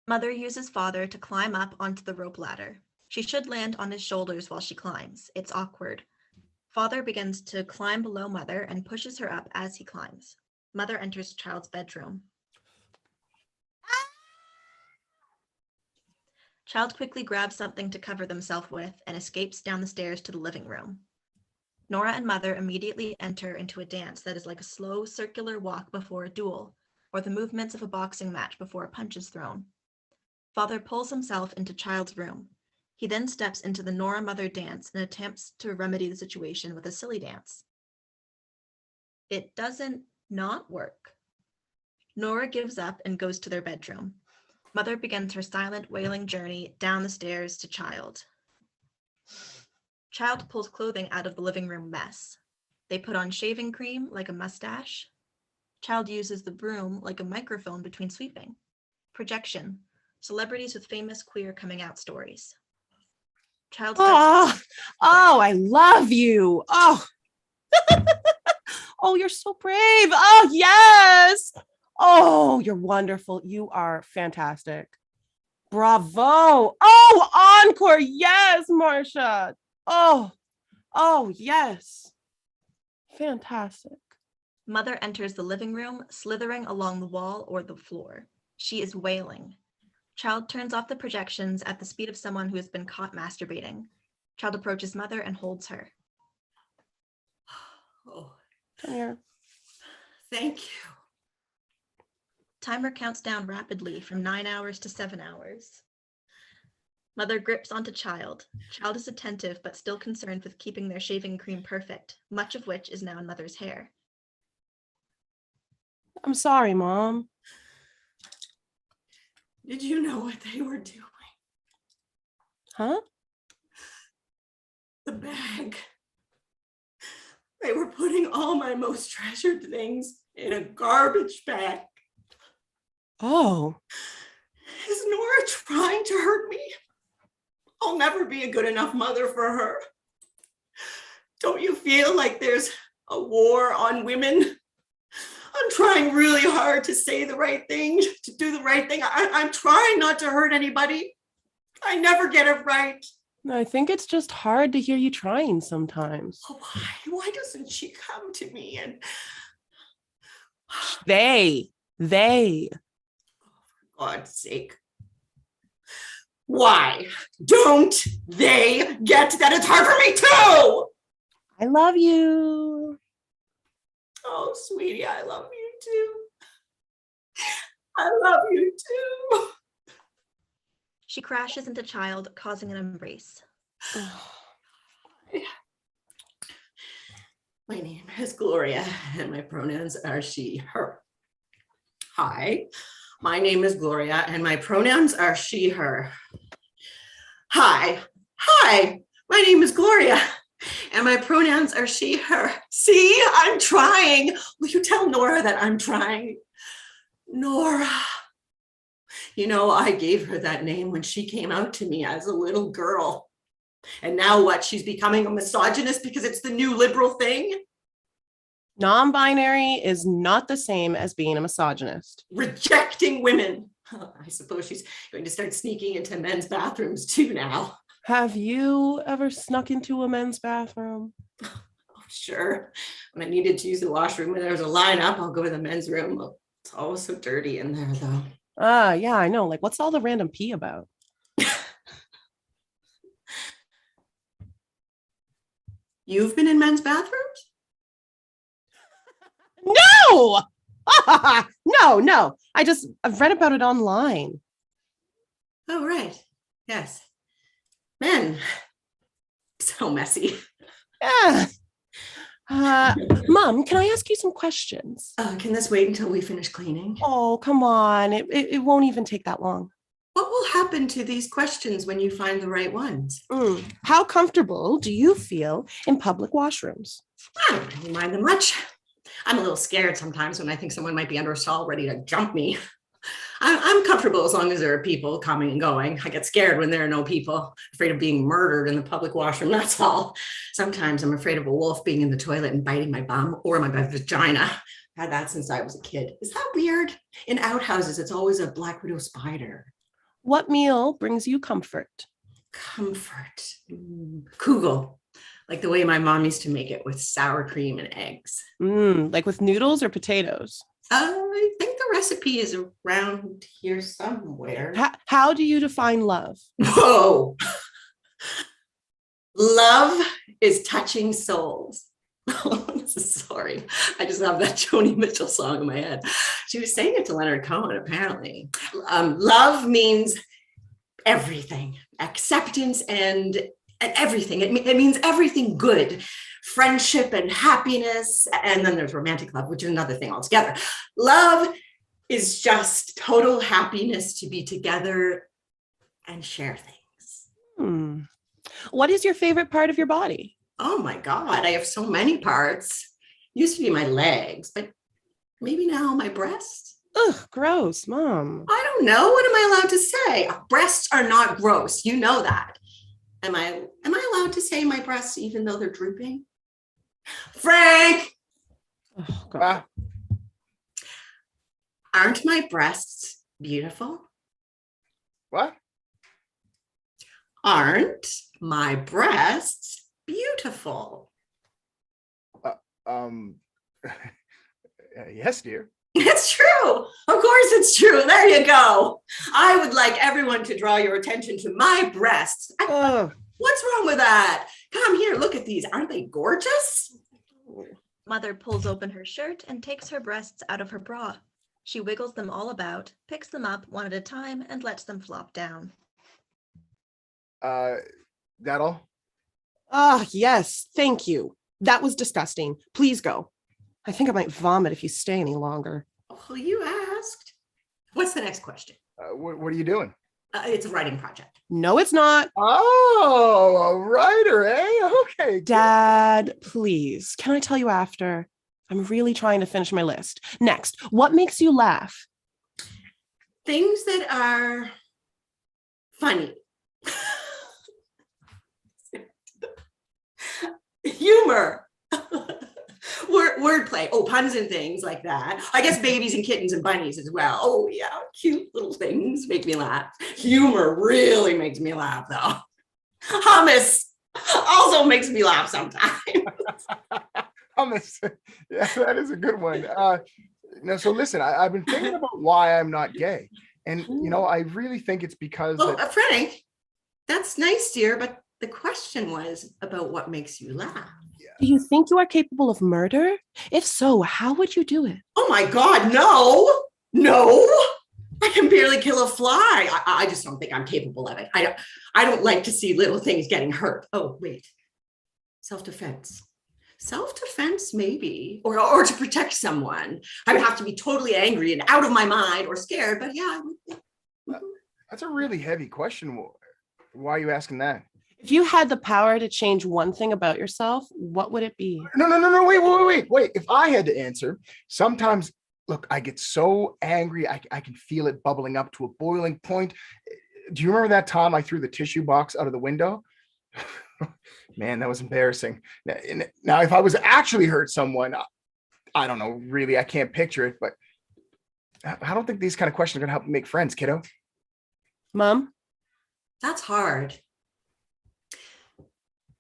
Mother uses Father to climb up onto the rope ladder. She should land on his shoulders while she climbs. It's awkward. Father begins to climb below Mother and pushes her up as he climbs. Mother enters Child's bedroom. Child quickly grabs something to cover themselves with and escapes down the stairs to the living room. Nora and Mother immediately enter into a dance that is like a slow circular walk before a duel, or the movements of a boxing match before a punch is thrown. Father pulls himself into Child's room. He then steps into the Nora-Mother dance and attempts to remedy the situation with a silly dance. It doesn't not work. Nora gives up and goes to their bedroom. Mother begins her silent wailing journey down the stairs to Child. Child pulls clothing out of the living room mess. They put on shaving cream like a mustache. Child uses the broom like a microphone between sweeping. Projection. Celebrities with famous queer coming out stories. Child Oh, I love you. Oh, oh, you're so brave. Oh, yes. Oh, you're wonderful. You are fantastic. Bravo. Oh, encore. Yes, Marcia. Oh, yes. Fantastic. Mother enters the living room, slithering along the wall or the floor. She is wailing. Child turns off the projections at the speed of someone who has been caught masturbating. Child approaches Mother and holds her. Oh, Come here. thank you. Timer counts down rapidly from 9 hours to 7 hours. Mother grips onto Child. Child is attentive but still concerned with keeping their shaving cream perfect, much of which is now in Mother's hair. I'm sorry, Mom. Did you know what they were doing? Huh? The bag. They were putting all my most treasured things in a garbage bag. Oh, Is Nora trying to hurt me? I'll never be a good enough mother for her. Don't you feel like there's a war on women? I'm trying really hard to say the right thing, to do the right thing. I'm trying not to hurt anybody. I never get it right. I think it's just hard to hear you trying sometimes. Oh, why? Why doesn't she come to me and... They. For God's sake. Why don't they get that it's hard for me too? I love you. Oh, sweetie, I love you too. I love you too. She crashes into Child, causing an embrace. My name is Gloria, and my pronouns are she, her. Hi, my name is Gloria, and my pronouns are she, her. Hi, my My name is Gloria, and my pronouns are she, her. See, I'm trying. Will you tell Nora that I'm trying? Nora. You know, I gave her that name when she came out to me as a little girl. And now what? She's becoming a misogynist because it's the new liberal thing? Non-binary is not the same as being a misogynist. Rejecting women. I suppose she's going to start sneaking into men's bathrooms too now. Have you ever snuck into a men's bathroom? Oh, sure. When I needed to use the washroom and there was a lineup, I'll go to the men's room. Oh, it's always so dirty in there, though. Yeah, I know. Like, what's all the random pee about? You've been in men's bathrooms? No! No. I've read about it online. Oh, right. Yes. Men. So messy. Yeah. Mom, can I ask you some questions? Can this wait until we finish cleaning? Oh, come on. It won't even take that long. What will happen to these questions when you find the right ones? How comfortable do you feel in public washrooms? I don't really mind them much. I'm a little scared sometimes when I think someone might be under a stall ready to jump me. I'm comfortable as long as there are people coming and going. I get scared when there are no people, afraid of being murdered in the public washroom, that's all. Sometimes I'm afraid of a wolf being in the toilet and biting my bum or my vagina. I've had that since I was a kid. Is that weird? In outhouses, it's always a black widow spider. What meal brings you comfort? Comfort. Kugel. Like the way my mom used to make it with sour cream and eggs. Like with noodles or potatoes? I think the recipe is around here somewhere. How do you define love? Whoa. Love is touching souls. Sorry. I just have that Joni Mitchell song in my head. She was saying it to Leonard Cohen, apparently. Love means everything, acceptance and everything. It means everything good. Friendship and happiness, and then there's romantic love, which is another thing altogether. Love is just total happiness to be together and share things. What is your favorite part of your body? Oh my God, I have so many parts. Used to be my legs, but maybe now my breasts. Ugh, gross, Mom. I don't know. What am I allowed to say? Breasts are not gross. You know that. Am I allowed to say my breasts even though they're drooping? Frank! Oh, God. Aren't my breasts beautiful? What? Aren't my breasts beautiful? Yes, dear. It's true. Of course it's true. There you go. I would like everyone to draw your attention to my breasts. What's wrong with that? Come here, look at these. Aren't they gorgeous? Mother pulls open her shirt and takes her breasts out of her bra. She wiggles them all about, picks them up one at a time, and lets them flop down. That all? Yes, thank you. That was disgusting. Please go. I think I might vomit if you stay any longer. Oh, you asked. What's the next question? What are you doing? It's a writing project. No, it's not. Oh, a writer, eh? Okay. Dad, please. Can I tell you after? I'm really trying to finish my list. Next, what makes you laugh? Things that are funny. Humor. Wordplay. Oh, puns and things like that. I guess babies and kittens and bunnies as well. Oh, yeah. Cute little things make me laugh. Humor really makes me laugh, though. Hummus also makes me laugh sometimes. Hummus. Yeah, that is a good one. No, so listen, I've been thinking about why I'm not gay. And, you know, I really think it's because... Well, Frank, that's nice, dear, but the question was about what makes you laugh. Do you think you are capable of murder? If so, how would you do it? Oh my God, no. I can barely kill a fly. I just don't think I'm capable of it. I don't like to see little things getting hurt. Oh, wait. Self-defense. Self-defense, maybe, or to protect someone. I would have to be totally angry and out of my mind or scared, but yeah. That's a really heavy question. Why are you asking that? If you had the power to change one thing about yourself, what would it be? No, wait. If I had to answer, sometimes, look, I get so angry, I can feel it bubbling up to a boiling point. Do you remember that time I threw the tissue box out of the window? Man, that was embarrassing. Now, if I was actually hurt someone, I don't know, really, I can't picture it, but I don't think these kind of questions are gonna help me make friends, kiddo. Mom? That's hard.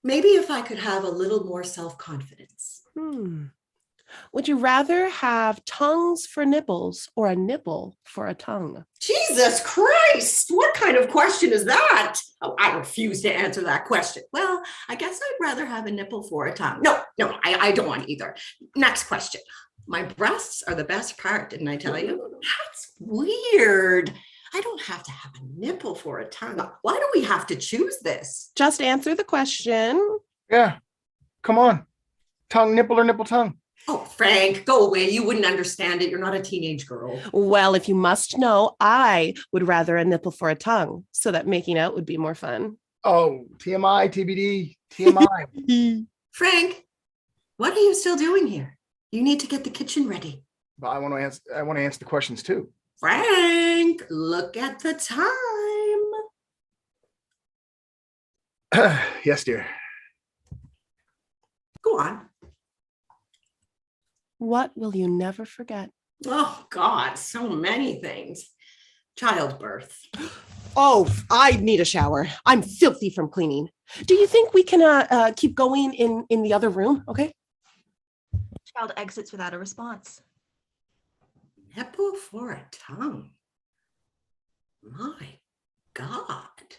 Maybe if I could have a little more self-confidence. Would you rather have tongues for nipples or a nipple for a tongue? Jesus Christ, what kind of question is that? Oh, I refuse to answer that question. Well, I guess I'd rather have a nipple for a tongue. No, I don't want either. Next question. My breasts are the best part, didn't I tell you? That's weird. I don't have to have a nipple for a tongue. Why do we have to choose this? Just answer the question. Yeah, come on. Tongue, nipple, or nipple, tongue? Oh, Frank, go away. You wouldn't understand it. You're not a teenage girl. Well, if you must know, I would rather a nipple for a tongue so that making out would be more fun. Oh, TMI, TBD, TMI. Frank, what are you still doing here? You need to get the kitchen ready. But I want to answer the questions too. Frank, look at the time. Yes, dear. Go on. What will you never forget? Oh, God, so many things. Childbirth. Oh, I need a shower. I'm filthy from cleaning. Do you think we can keep going in the other room? Okay. Child exits without a response. Nipple for a tongue. My God.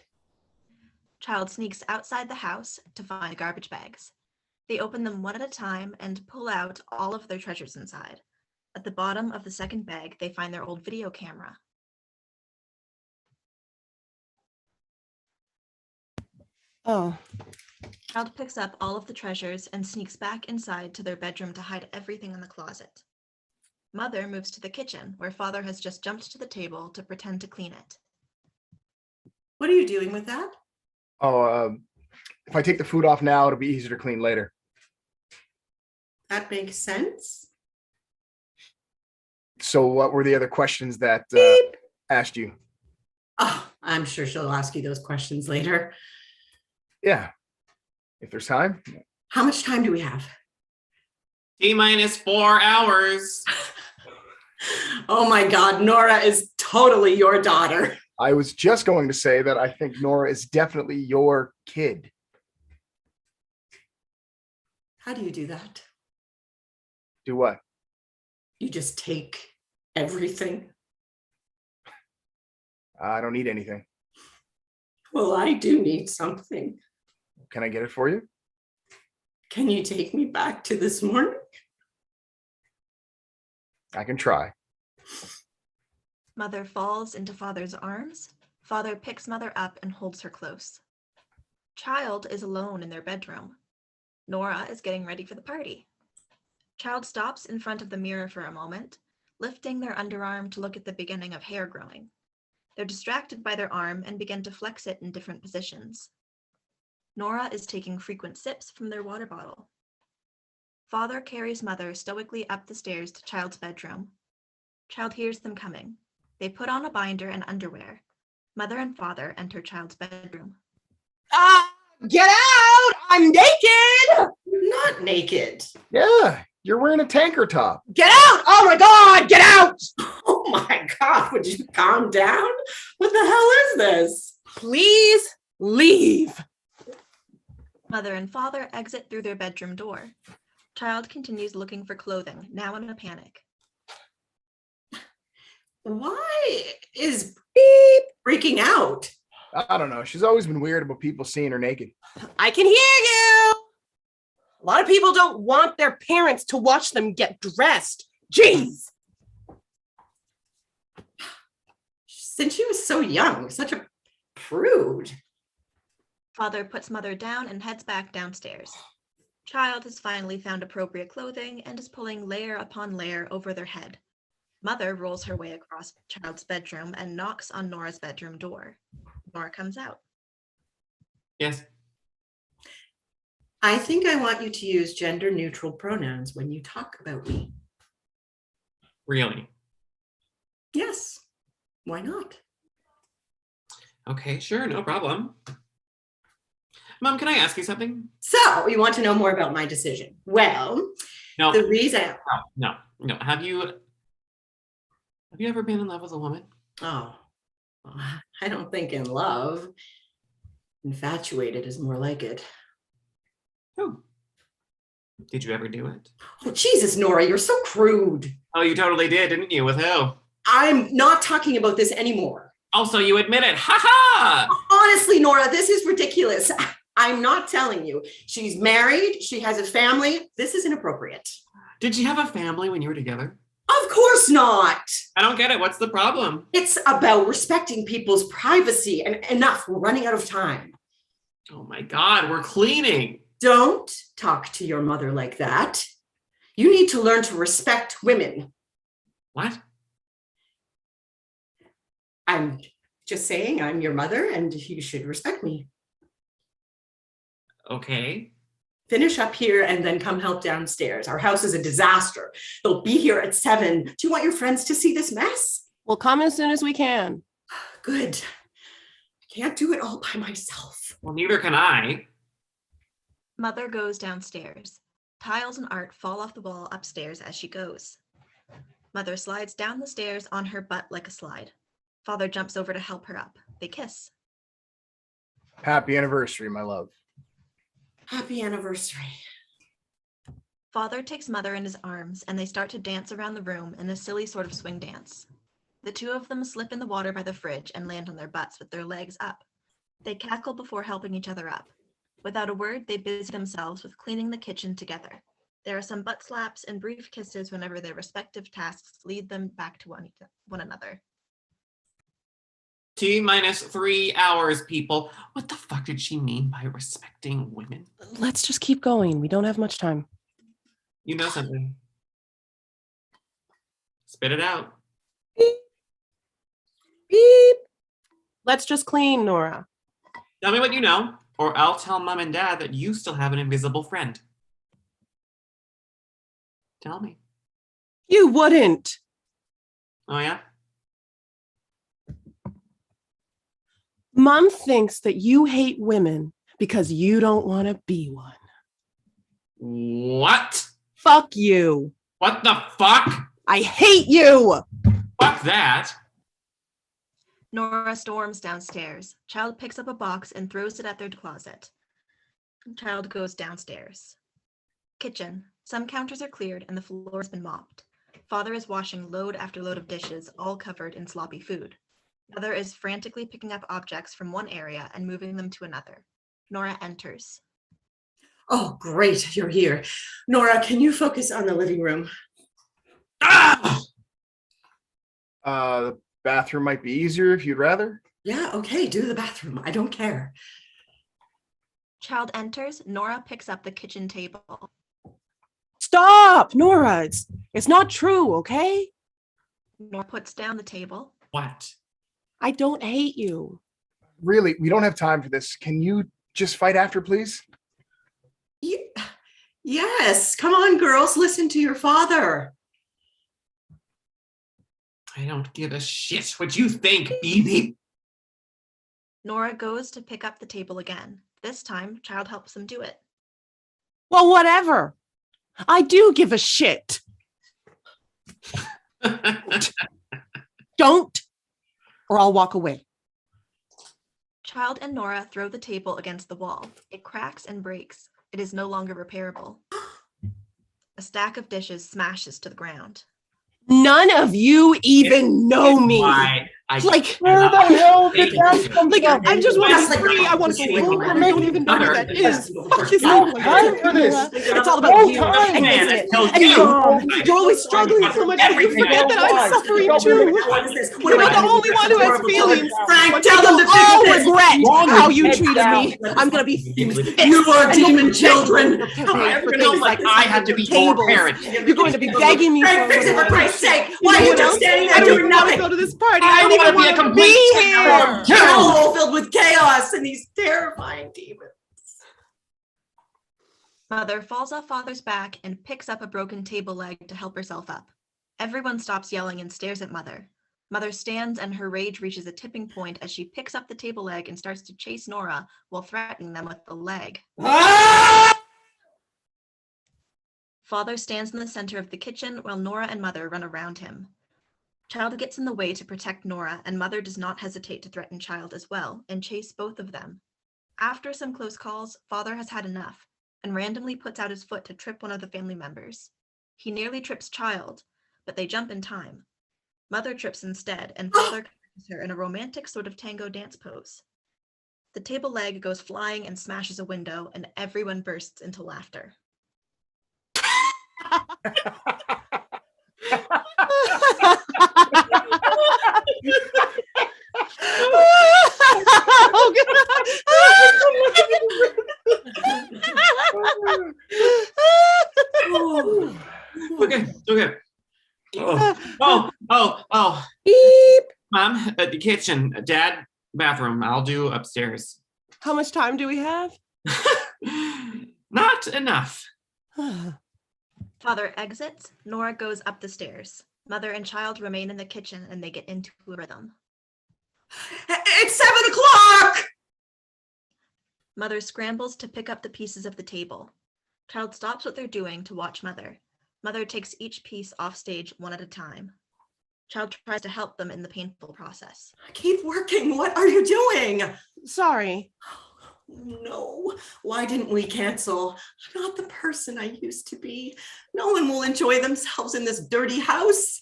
Child sneaks outside the house to find garbage bags. They open them one at a time and pull out all of their treasures inside. At the bottom of the second bag, they find their old video camera. Oh, Child picks up all of the treasures and sneaks back inside to their bedroom to hide everything in the closet. Mother moves to the kitchen, where father has just jumped to the table to pretend to clean it. What are you doing with that? Oh, if I take the food off now, it'll be easier to clean later. That makes sense. So what were the other questions that asked you? Oh, I'm sure she'll ask you those questions later. Yeah, if there's time. How much time do we have? T-minus 4 hours. Oh my God, Nora is totally your daughter. I was just going to say that I think Nora is definitely your kid. How do you do that? Do what? You just take everything? I don't need anything. Well, I do need something. Can I get it for you? Can you take me back to this morning? I can try. Mother falls into father's arms. Father picks mother up and holds her close. Child is alone in their bedroom. Nora is getting ready for the party. Child stops in front of the mirror for a moment, lifting their underarm to look at the beginning of hair growing. They're distracted by their arm and begin to flex it in different positions. Nora is taking frequent sips from their water bottle. Father carries mother stoically up the stairs to Child's bedroom. Child hears them coming. They put on a binder and underwear. Mother and father enter Child's bedroom. Get out! I'm naked! Not naked. Yeah, you're wearing a tanker top. Get out! Oh my God, get out! Oh my God, would you calm down? What the hell is this? Please leave. Mother and father exit through their bedroom door. Child continues looking for clothing, now in a panic. Why is Beep freaking out? I don't know. She's always been weird about people seeing her naked. I can hear you. A lot of people don't want their parents to watch them get dressed. Jeez. Since she was so young, such a prude. Father puts mother down and heads back downstairs. Child has finally found appropriate clothing and is pulling layer upon layer over their head. Mother rolls her way across Child's bedroom and knocks on Nora's bedroom door. Nora comes out. Yes. I think I want you to use gender neutral pronouns when you talk about me. Really? Yes. Why not? Okay, sure, no problem. Mom, can I ask you something? So you want to know more about my decision? Well, No, the reason. no. Have you ever been in love with a woman? Oh, I don't think in love. Infatuated is more like it. Oh. Did you ever do it? Oh, Jesus, Nora, you're so crude. Oh, you totally did, didn't you? With who? I'm not talking about this anymore. Also, you admit it. Ha ha! Honestly, Nora, this is ridiculous. I'm not telling you. She's married. She has a family. This is inappropriate. Did she have a family when you were together? Of course not. I don't get it. What's the problem? It's about respecting people's privacy, and enough. We're running out of time. Oh my God, we're cleaning. Don't talk to your mother like that. You need to learn to respect women. What? I'm just saying I'm your mother and you should respect me. Okay. Finish up here and then come help downstairs. Our house is a disaster. They'll be here at 7. Do you want your friends to see this mess? We'll come as soon as we can. Good. I can't do it all by myself. Well, neither can I. Mother goes downstairs. Tiles and art fall off the wall upstairs as she goes. Mother slides down the stairs on her butt like a slide. Father jumps over to help her up. They kiss. Happy anniversary, my love. Happy anniversary. Father takes Mother in his arms and they start to dance around the room in a silly sort of swing dance. The two of them slip in the water by the fridge and land on their butts with their legs up. They cackle before helping each other up. Without a word, they busy themselves with cleaning the kitchen together. There are some butt slaps and brief kisses whenever their respective tasks lead them back to one another. T-3 hours, people. What the fuck did she mean by respecting women? Let's just keep going. We don't have much time. You know something. Spit it out. Beep. Beep. Let's just clean, Nora. Tell me what you know, or I'll tell Mom and Dad that you still have an invisible friend. Tell me. You wouldn't. Oh, yeah? Mom thinks that you hate women because you don't want to be one. What? Fuck you. What the fuck? I hate you. Fuck that. Nora storms downstairs. Child picks up a box and throws it at their closet. Child goes downstairs. Kitchen. Some counters are cleared and the floor has been mopped. Father is washing load after load of dishes, all covered in sloppy food. Mother is frantically picking up objects from one area and moving them to another. Nora enters. Oh, great, you're here. Nora, can you focus on the living room? Ah! The bathroom might be easier if you'd rather. Yeah, okay, do the bathroom. I don't care. Child enters. Nora picks up the kitchen table. Stop, Nora. It's not true, okay? Nora puts down the table. What? I don't hate you. Really, we don't have time for this. Can you just fight after, please? Yes, come on, girls, listen to your father. I don't give a shit what you think, baby. Nora goes to pick up the table again. This time, Child helps them do it. Well, whatever. I do give a shit. Don't, or I'll walk away. Child and Nora throw the table against the wall. It cracks and breaks. It is no longer repairable. A stack of dishes smashes to the ground. None of you even know me. Why Like, Where the hell did that come Like, from? I just want Yes, to be free. I want to go home. I don't even know who that is. Fuck is No that? time for this. It's all about No you. time. And Man, it's- tell and you. you're always struggling so much that you forget that I'm suffering too. What is this? You're not the only one who has feelings. Frank, But tell them to you'll all fix this. regret how you Head treated down. me. I'm gonna be fixed. You are And you'll demon be children. begging How am I ever gonna feel like I had to be your Tables. parent? You're going to be begging me Frank, fix it for for Christ's sake. You Why know are you what just else? standing I there don't doing even want to nothing? go to this party. I I don't wanna even be a want to complete be here. Hellhole filled with chaos and these terrifying demons. Mother falls off father's back and picks up a broken table leg to help herself up. Everyone stops yelling and stares at Mother. Mother stands and her rage reaches a tipping point as she picks up the table leg and starts to chase Nora while threatening them with the leg. Father stands in the center of the kitchen while Nora and Mother run around him. Child gets in the way to protect Nora, and Mother does not hesitate to threaten Child as well and chase both of them. After some close calls, Father has had enough and randomly puts out his foot to trip one of the family members. He nearly trips Child, but they jump in time. Mother trips instead, and Father catches her in a romantic sort of tango dance pose. The table leg goes flying and smashes a window, and everyone bursts into laughter. Okay. Oh. Beep. Mom, at the kitchen, Dad, bathroom. I'll do upstairs. How much time do we have? Not enough. Father exits, Nora goes up the stairs. Mother and Child remain in the kitchen and they get into a rhythm. It's 7 o'clock! Mother scrambles to pick up the pieces of the table. Child stops what they're doing to watch Mother. Mother takes each piece off stage one at a time. Child tries to help them in the painful process. Keep working. What are you doing? Sorry. No, why didn't we cancel? I'm not the person I used to be. No one will enjoy themselves in this dirty house.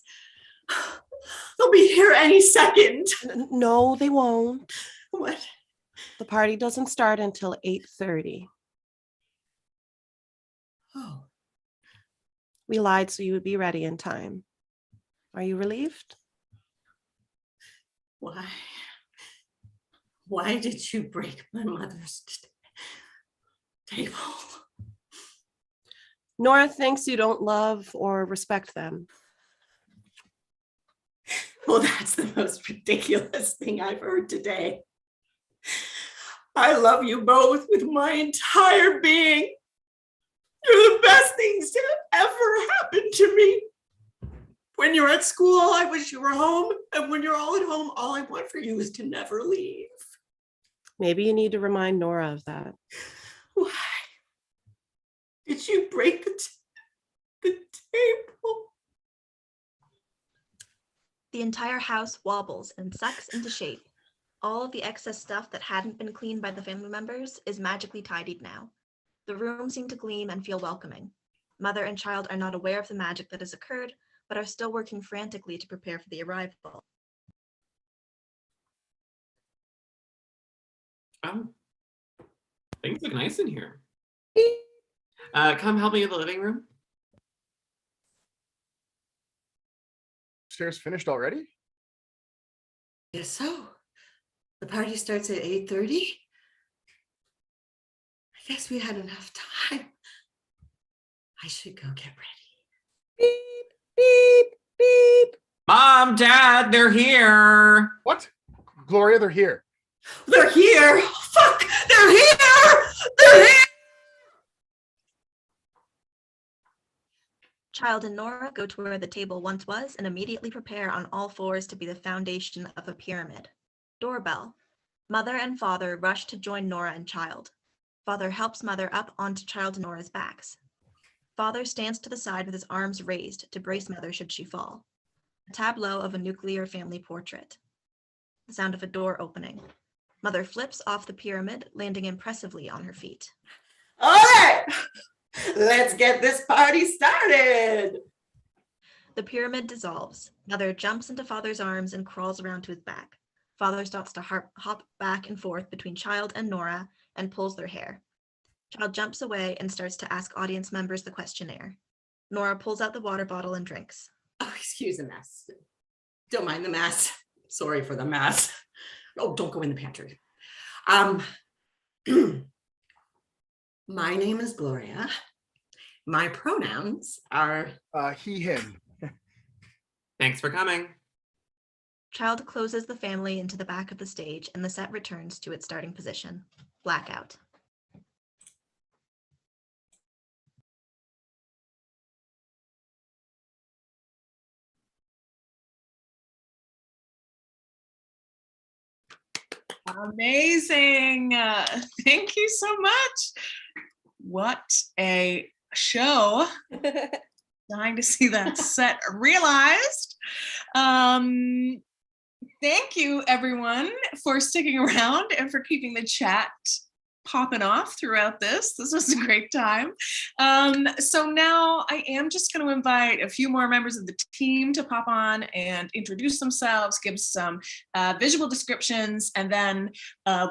They'll be here any second. No, they won't. What? The party doesn't start until 8:30. Oh, We lied so you would be ready in time. Are you relieved? why? Why did you break my mother's table? Nora thinks you don't love or respect them. Well, that's the most ridiculous thing I've heard today. I love you both with my entire being. You're the best things to have ever happened to me. When you're at school, I wish you were home. And when you're all at home, all I want for you is to never leave. Maybe you need to remind Nora of that. Why did you break the table? The entire house wobbles and sucks into shape. All of the excess stuff that hadn't been cleaned by the family members is magically tidied now. The room seemed to gleam and feel welcoming. Mother and Child are not aware of the magic that has occurred, but are still working frantically to prepare for the arrival. Things look nice in here. Come help me in the living room. Upstairs finished already? Yes, so. The party starts at 8:30. I guess we had enough time. I should go get ready. Beep, beep, beep. Mom, Dad, they're here. What? Gloria, they're here. They're here! Fuck! They're here! They're here! Child and Nora go to where the table once was and immediately prepare on all fours to be the foundation of a pyramid. Doorbell. Mother and Father rush to join Nora and Child. Father helps Mother up onto Child and Nora's backs. Father stands to the side with his arms raised to brace Mother should she fall. A tableau of a nuclear family portrait. The sound of a door opening. Mother flips off the pyramid, landing impressively on her feet. All right! Let's get this party started! The pyramid dissolves. Mother jumps into Father's arms and crawls around to his back. Father starts to hop back and forth between Child and Nora and pulls their hair. Child jumps away and starts to ask audience members the questionnaire. Nora pulls out the water bottle and drinks. Oh, excuse the mess. Don't mind the mess. Sorry for the mess. Oh, don't go in the pantry. My name is Gloria. My pronouns are He, him. Thanks for coming. Child closes the family into the back of the stage and the set returns to its starting position. Blackout. Amazing. Thank you so much. What a show. Dying to see that set realized. Thank you, everyone, for sticking around and for keeping the chat popping off throughout this. This was a great time. So now I am just going to invite a few more members of the team to pop on and introduce themselves, give some visual descriptions, and then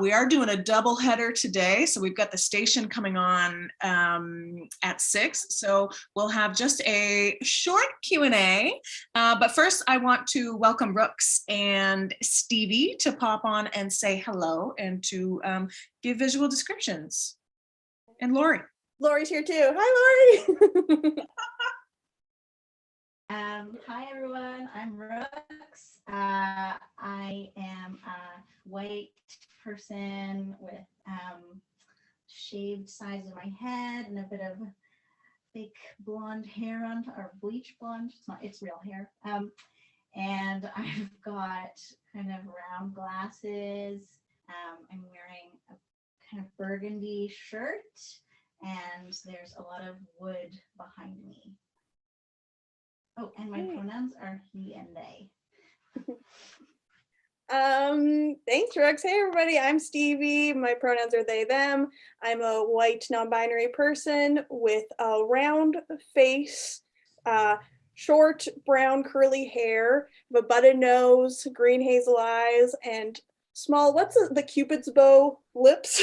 we are doing a double header today. So we've got the station coming on at 6. So we'll have just a short Q&A. But first I want to welcome Rooks and Stevie to pop on and say hello and to give visual descriptions. And Lori. Lori's here too. Hi, Lori. Hi everyone, I'm Rooks. I am a white person with shaved sides of my head and a bit of fake blonde hair on, or bleach blonde. It's real hair. And I've got kind of round glasses. I'm wearing a kind of burgundy shirt, and there's a lot of wood behind me. Oh, and my pronouns are he and they. Thanks, Rex. Hey, everybody. I'm Stevie. My pronouns are they, them. I'm a white non-binary person with a round face, short brown curly hair, a button nose, green hazel eyes, and small, what's the Cupid's bow lips?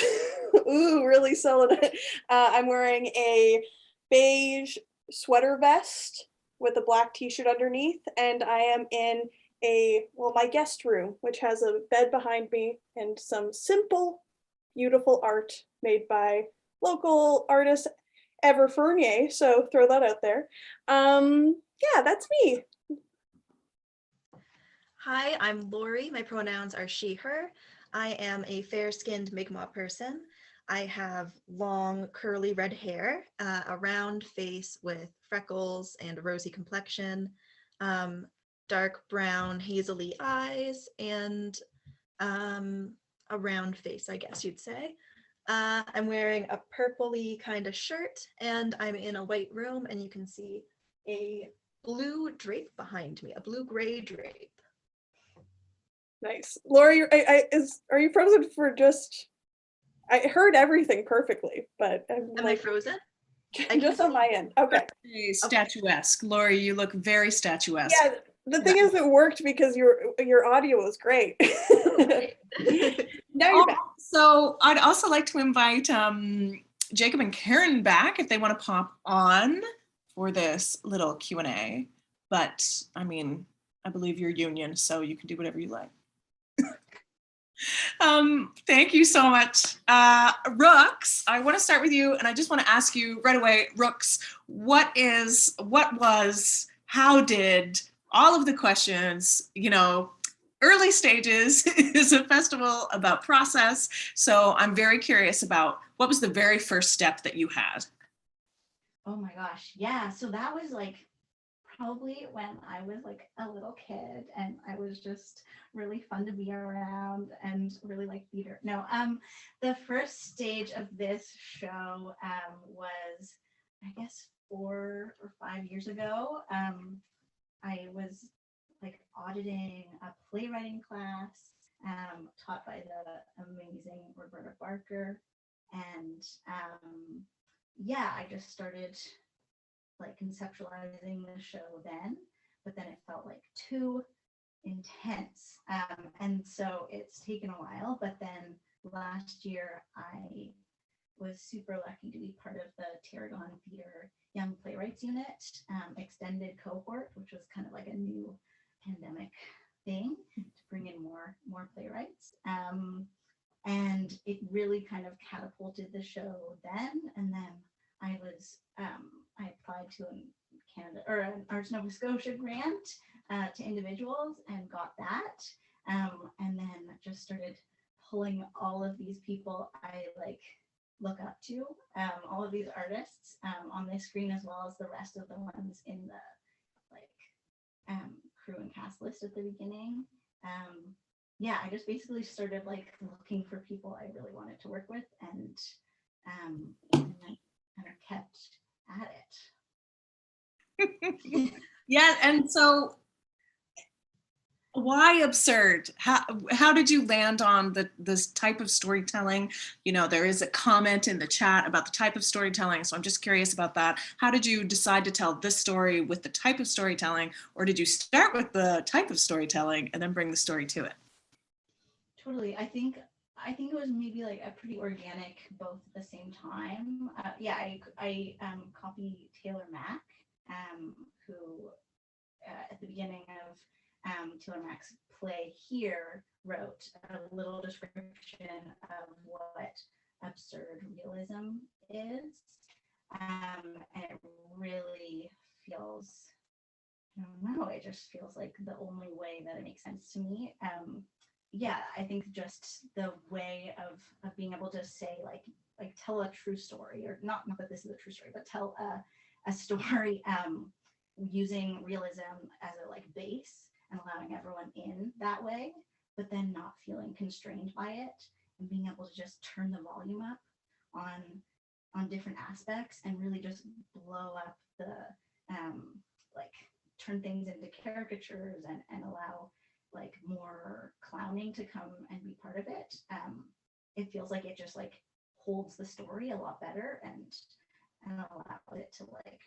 Ooh, really selling it. I'm wearing a beige sweater vest with a black t-shirt underneath, and I am in my guest room, which has a bed behind me and some simple, beautiful art made by local artist Ever Fournier, so throw that out there. Yeah, that's me. Hi, I'm Lori. My pronouns are she, her. I am a fair-skinned Mi'kmaq person. I have long, curly red hair, a round face with freckles and a rosy complexion, dark brown hazily eyes, and a round face, I guess you'd say. I'm wearing a purpley kind of shirt, and I'm in a white room, and you can see a blue drape behind me, a blue-gray drape. Nice. Lori, are you frozen for just, I heard everything perfectly, but I'm Am I frozen? just on my end. Okay. Very statuesque. Lori, you look very statuesque. Yeah, the thing is it worked because your audio was great. Now you're back. So I'd also like to invite Jacob and Karen back if they want to pop on for this little Q&A. But I mean, I believe you're union, so you can do whatever you like. Thank you so much. Rooks, I want to start with you, and I just want to ask you right away, Rooks, how did all of the questions, early stages is a festival about process. So I'm very curious about what was the very first step that you had? Oh my gosh, yeah. So that was like probably when I was like a little kid, and I was just really fun to be around and really like theater. No, the first stage of this show was, I guess, 4 or 5 years ago. I was like auditing a playwriting class taught by the amazing Roberta Barker, and yeah, I just started like conceptualizing the show then, but then it felt like too intense, and so it's taken a while. But then last year I was super lucky to be part of the Tarragon Theatre Young Playwrights Unit extended cohort, which was kind of like a new pandemic thing to bring in more playwrights, and it really kind of catapulted the show then. And then I applied to an Arts Nova Scotia grant to individuals and got that, and then just started pulling all of these people I like look up to, all of these artists on this screen, as well as the rest of the ones in the crew and cast list at the beginning. yeah, I just basically started like looking for people I really wanted to work with, and then kind of kept at it. Yeah, and so why absurd? How did you land on this type of storytelling? You know, there is a comment in the chat about the type of storytelling, so I'm just curious about that. How did you decide to tell this story with the type of storytelling, or did you start with the type of storytelling and then bring the story to it? Totally. I think it was maybe like a pretty organic both at the same time. Yeah, I copy Taylor Mack, who at the beginning of Taylor Mack's play here wrote a little description of what absurd realism is, and it really feels, I don't know, it just feels like the only way that it makes sense to me. Yeah, I think just the way of being able to say like tell a true story, or not that this is a true story, but tell a story using realism as a like base and allowing everyone in that way, but then not feeling constrained by it, and being able to just turn the volume up on different aspects and really just blow up the like turn things into caricatures and allow like more clowning to come and be part of it. It feels like it just like holds the story a lot better and allows it to like,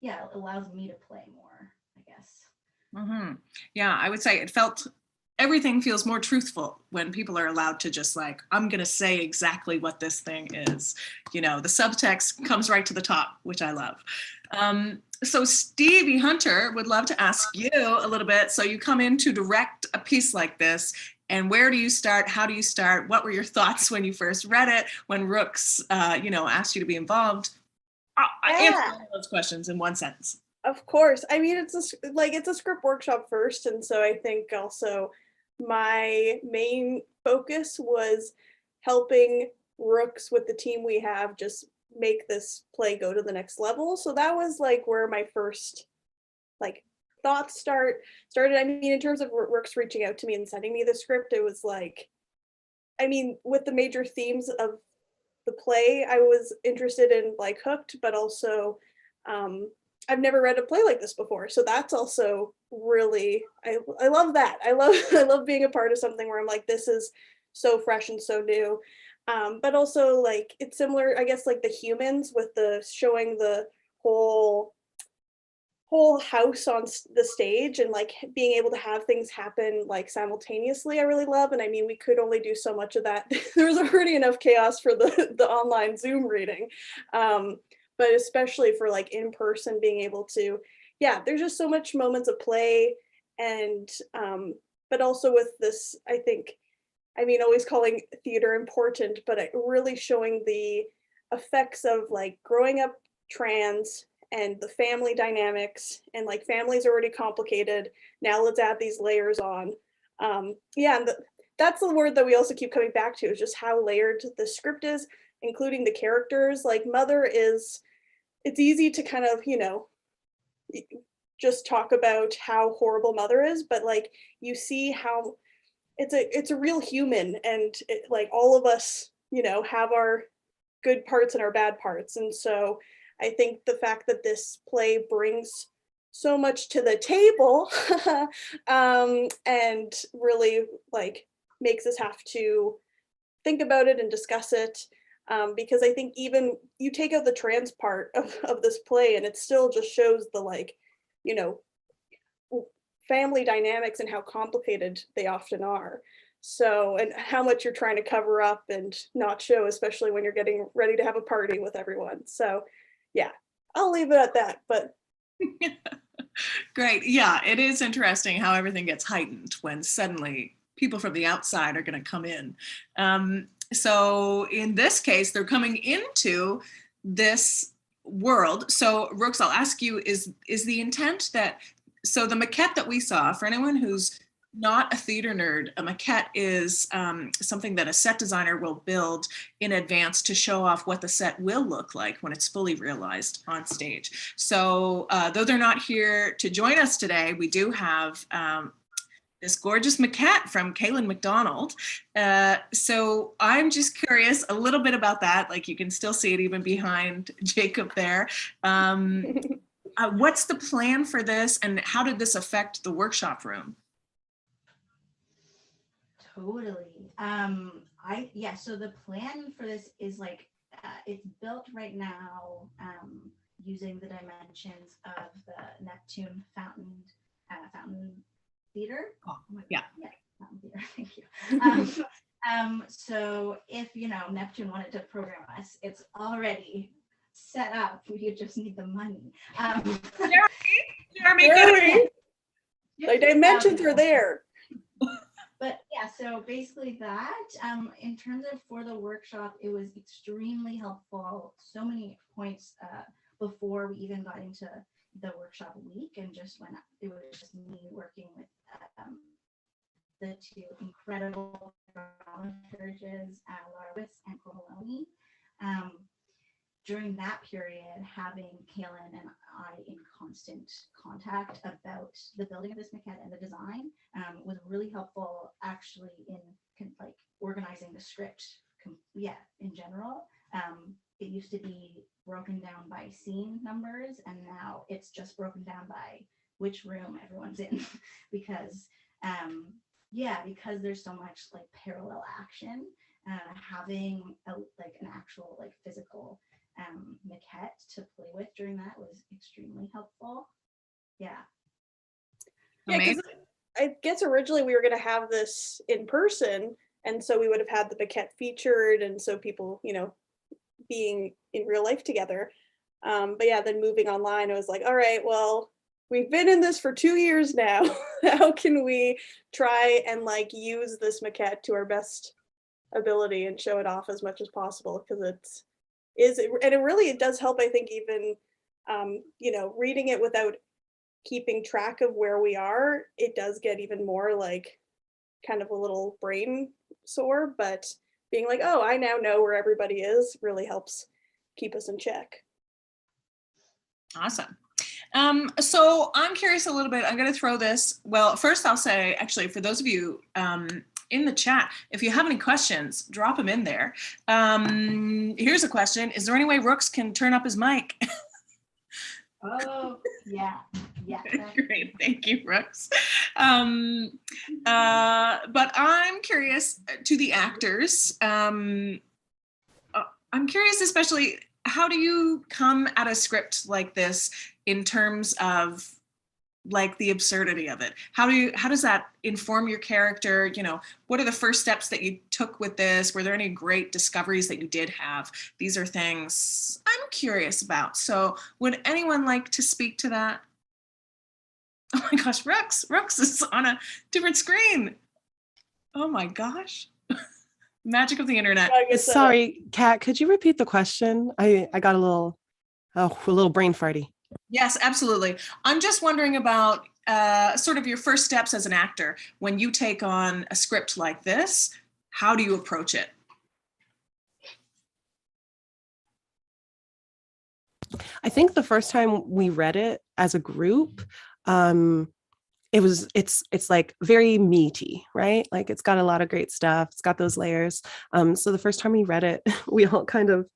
yeah, it allows me to play more, I guess. Mm-hmm. Yeah, I would say everything feels more truthful when people are allowed to just like, I'm going to say exactly what this thing is. You know, the subtext comes right to the top, which I love. So Stevie Hunter would love to ask you a little bit. So you come in to direct a piece like this, and where do you start? How do you start? What were your thoughts when you first read it? When Rooks, asked you to be involved? I answer all those questions in one sentence. Of course. I mean, it's a script workshop first, and so I think also my main focus was helping Rooks with the team we have just make this play go to the next level. So that was like where my first like thoughts started. I mean, in terms of Rooks reaching out to me and sending me the script, it was like, I mean, with the major themes of the play, I was interested in like Hooked, but also I've never read a play like this before. So that's also really, I love that. I love being a part of something where I'm like, this is so fresh and so new. But also like, it's similar, I guess, like the Humans with the showing the whole house on the stage and like being able to have things happen like simultaneously, I really love. And I mean, we could only do so much of that. There was already enough chaos for the online Zoom reading. But especially for like in person, being able to, yeah, there's just so much moments of play. And but also with this, I think, I mean, always calling theater important, but really showing the effects of like growing up trans and the family dynamics, and like family's already complicated. Now let's add these layers on. Yeah, and that's the word that we also keep coming back to, is just how layered the script is, including the characters. Like Mother is, it's easy to kind of, just talk about how horrible Mother is, but like you see how it's a real human, and like all of us, have our good parts and our bad parts. And so I think the fact that this play brings so much to the table and really like makes us have to think about it and discuss it. Because I think even you take out the trans part of this play and it still just shows the like, family dynamics and how complicated they often are. So, and how much you're trying to cover up and not show, especially when you're getting ready to have a party with everyone. So yeah, I'll leave it at that, but. Great. Yeah, it is interesting how everything gets heightened when suddenly people from the outside are going to come in. So in this case, they're coming into this world. So Rooks, I'll ask you, is the intent that, so the maquette that we saw, for anyone who's not a theater nerd, a maquette is something that a set designer will build in advance to show off what the set will look like when it's fully realized on stage. So though they're not here to join us today, we do have this gorgeous maquette from Kaylin McDonald. So I'm just curious a little bit about that. Like you can still see it even behind Jacob there. What's the plan for this and how did this affect the workshop room? Totally. So the plan for this is like, it's built right now using the dimensions of the Neptune Fountain Theater. Oh, yeah. Fountain Theater, thank you. So if, Neptune wanted to program us, it's already set up. We just need the money. Jeremy, the dimensions are there. But yeah, so basically that, in terms of for the workshop, it was extremely helpful. So many points before we even got into the workshop week, and just when it was just me working with the two incredible dramaturges, Laura Wiss and Cole Maloney. During that period, having Kaylin and I in constant contact about the building of this maquette and the design was really helpful actually in like organizing the script. In general. It used to be broken down by scene numbers, and now it's just broken down by which room everyone's in because because there's so much like parallel action, having an actual like physical maquette to play with during that was extremely helpful. Yeah, because I guess originally we were going to have this in person, and so we would have had the maquette featured, and so people, being in real life together. But yeah, then moving online, I was like, all right, well, we've been in this for 2 years now. How can we try and like use this maquette to our best ability and show it off as much as possible? Because it does help, I think, even reading it without keeping track of where we are, it does get even more like kind of a little brain sore, but being like, oh, I now know where everybody is really helps keep us in check. Awesome. So I'm curious a little bit, I'm going to throw this. Well, first I'll say, actually, for those of you in the chat, if you have any questions, drop them in there. Here's a question. Is there any way Rooks can turn up his mic? Oh, yeah. Great, thank you, Rooks. But I'm curious to the actors. I'm curious, especially, how do you come at a script like this in terms of like the absurdity of it? How does that inform your character? What are the first steps that you took with this? Were there any great discoveries that you did have? These are things I'm curious about. So would anyone like to speak to that? Oh my gosh, Rooks is on a different screen. Oh my gosh. Magic of the internet. Sorry, Kat, could you repeat the question? I got a little brain farty. Yes, absolutely. I'm just wondering about sort of your first steps as an actor. When you take on a script like this, how do you approach it? I think the first time we read it as a group, it's like very meaty, right? Like it's got a lot of great stuff. It's got those layers. So the first time we read it, we all kind of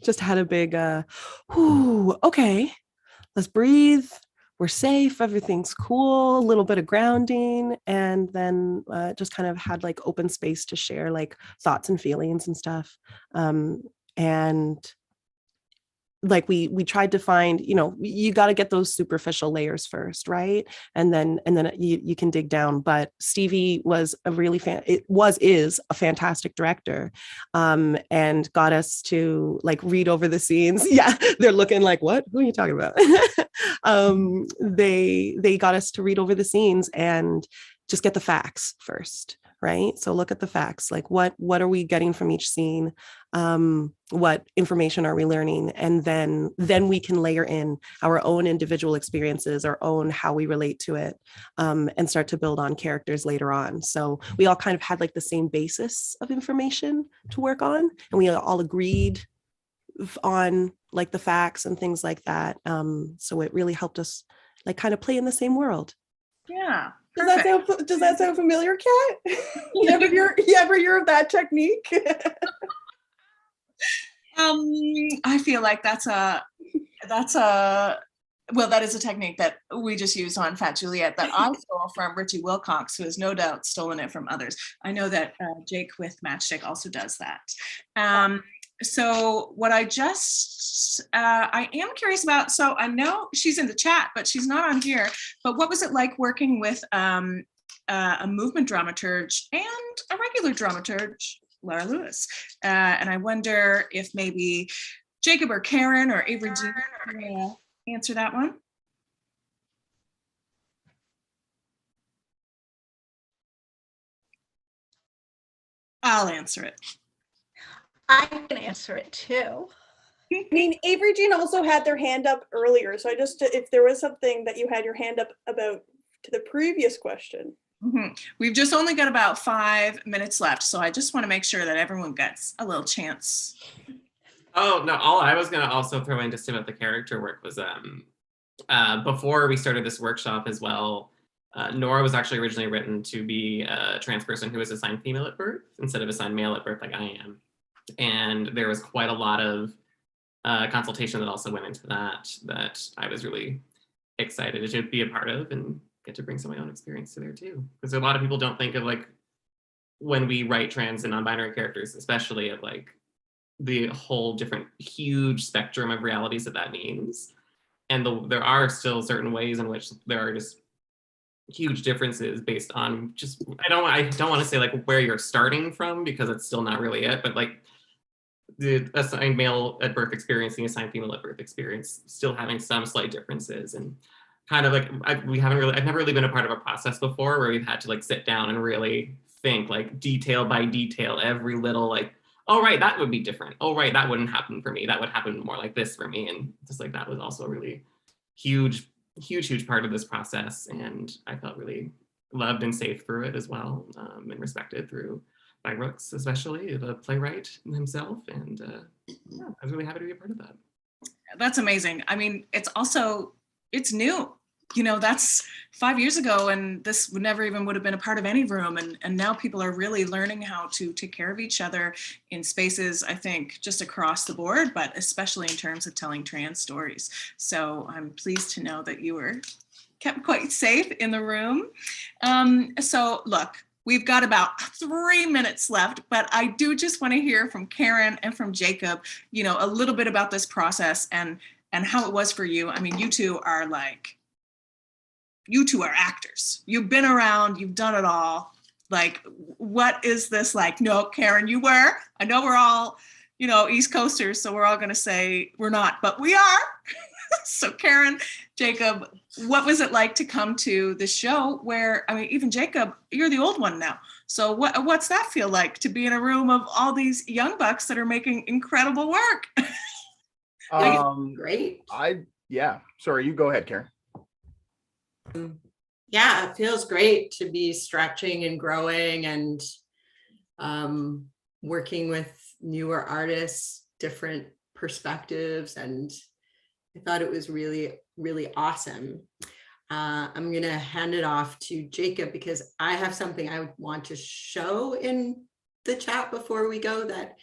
just had a big, okay, let's breathe. We're safe. Everything's cool. A little bit of grounding. And then just kind of had like open space to share like thoughts and feelings and stuff. And like we tried to find, you got to get those superficial layers first, right? And then you can dig down. But Stevie was is a fantastic director, and got us to like read over the scenes. Yeah, they're looking like, what? Who are you talking about? They got us to read over the scenes and just get the facts first. Right. So look at the facts, like what are we getting from each scene? What information are we learning? And then we can layer in our own individual experiences, our own how we relate to it, and start to build on characters later on. So we all kind of had like the same basis of information to work on, and we all agreed on like the facts and things like that. So it really helped us like kind of play in the same world. Yeah. Does that sound familiar, Kat? You ever hear of that technique? I feel like that is a technique that we just use on Fat Juliet that I stole from Richie Wilcox, who has no doubt stolen it from others. I know that Jake with Matchstick also does that. So what I am curious about, so I know she's in the chat, but she's not on here, but what was it like working with a movement dramaturge and a regular dramaturge, Laura Lewis? And I wonder if maybe Jacob or Karen or Avery Jean answer that one. I'll answer it. I can answer it too. I mean, Avery Jean also had their hand up earlier, so if there was something that you had your hand up about to the previous question. Mm-hmm. We've just only got about 5 minutes left, so I just want to make sure that everyone gets a little chance. Oh, no, all I was going to also throw in just about the character work was before we started this workshop as well, Nora was actually originally written to be a trans person who was assigned female at birth instead of assigned male at birth like I am. And there was quite a lot of consultation that also went into that I was really excited to be a part of and get to bring some of my own experience to there too. Because a lot of people don't think of like, when we write trans and non-binary characters, especially of like the whole different huge spectrum of realities that means. And there are still certain ways in which there are just huge differences based on just, I don't want to say like where you're starting from, because it's still not really it, but like the assigned male at birth experience, the assigned female at birth experience, still having some slight differences. And kind of like, I've never really been a part of a process before where we've had to like sit down and really think like detail by detail, every little like, oh, right, that would be different. Oh, right, that wouldn't happen for me. That would happen more like this for me. And just like, that was also a really huge part of this process. And I felt really loved and safe through it as well, and respected by Rooks, especially the playwright himself. And yeah, I was really happy to be a part of that. That's amazing. I mean, it's new. You know, that's 5 years ago, and this would have been a part of any room. And now people are really learning how to take care of each other in spaces, I think, just across the board, but especially in terms of telling trans stories. So I'm pleased to know that you were kept quite safe in the room. So look, we've got about 3 minutes left, but I do just want to hear from Karen and from Jacob, you know, a little bit about this process and how it was for you. I mean, you two are actors. You've been around, you've done it all. Like, what is this like? No, Karen, you were. I know we're all, you know, East Coasters, so we're all going to say we're not, but we are. So Karen, Jacob, what was it like to come to the show where, I mean, even Jacob, you're the old one now. So what's that feel like to be in a room of all these young bucks that are making incredible work? Great. Sorry, you go ahead, Karen. Yeah, it feels great to be stretching and growing and working with newer artists, different perspectives, and I thought it was really, really awesome. I'm going to hand it off to Jacob because I have something I want to show in the chat before we go that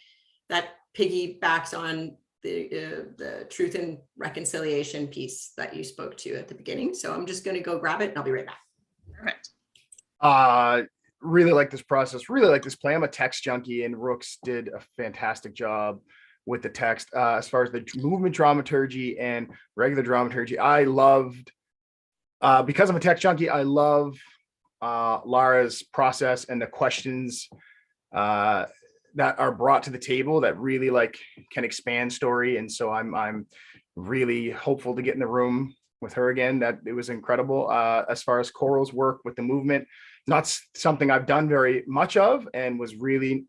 piggybacks on the truth and reconciliation piece that you spoke to at the beginning. So I'm just going to go grab it and I'll be right back. Perfect. Really like this process, really like this play. I'm a text junkie and Rooks did a fantastic job with the text. As far as the movement dramaturgy and regular dramaturgy, I loved, because I'm a text junkie, I love Lara's process and the questions that are brought to the table that really like can expand story. And so I'm really hopeful to get in the room with her again. That it was incredible. As far as Coral's work with the movement, not something I've done very much of, and was really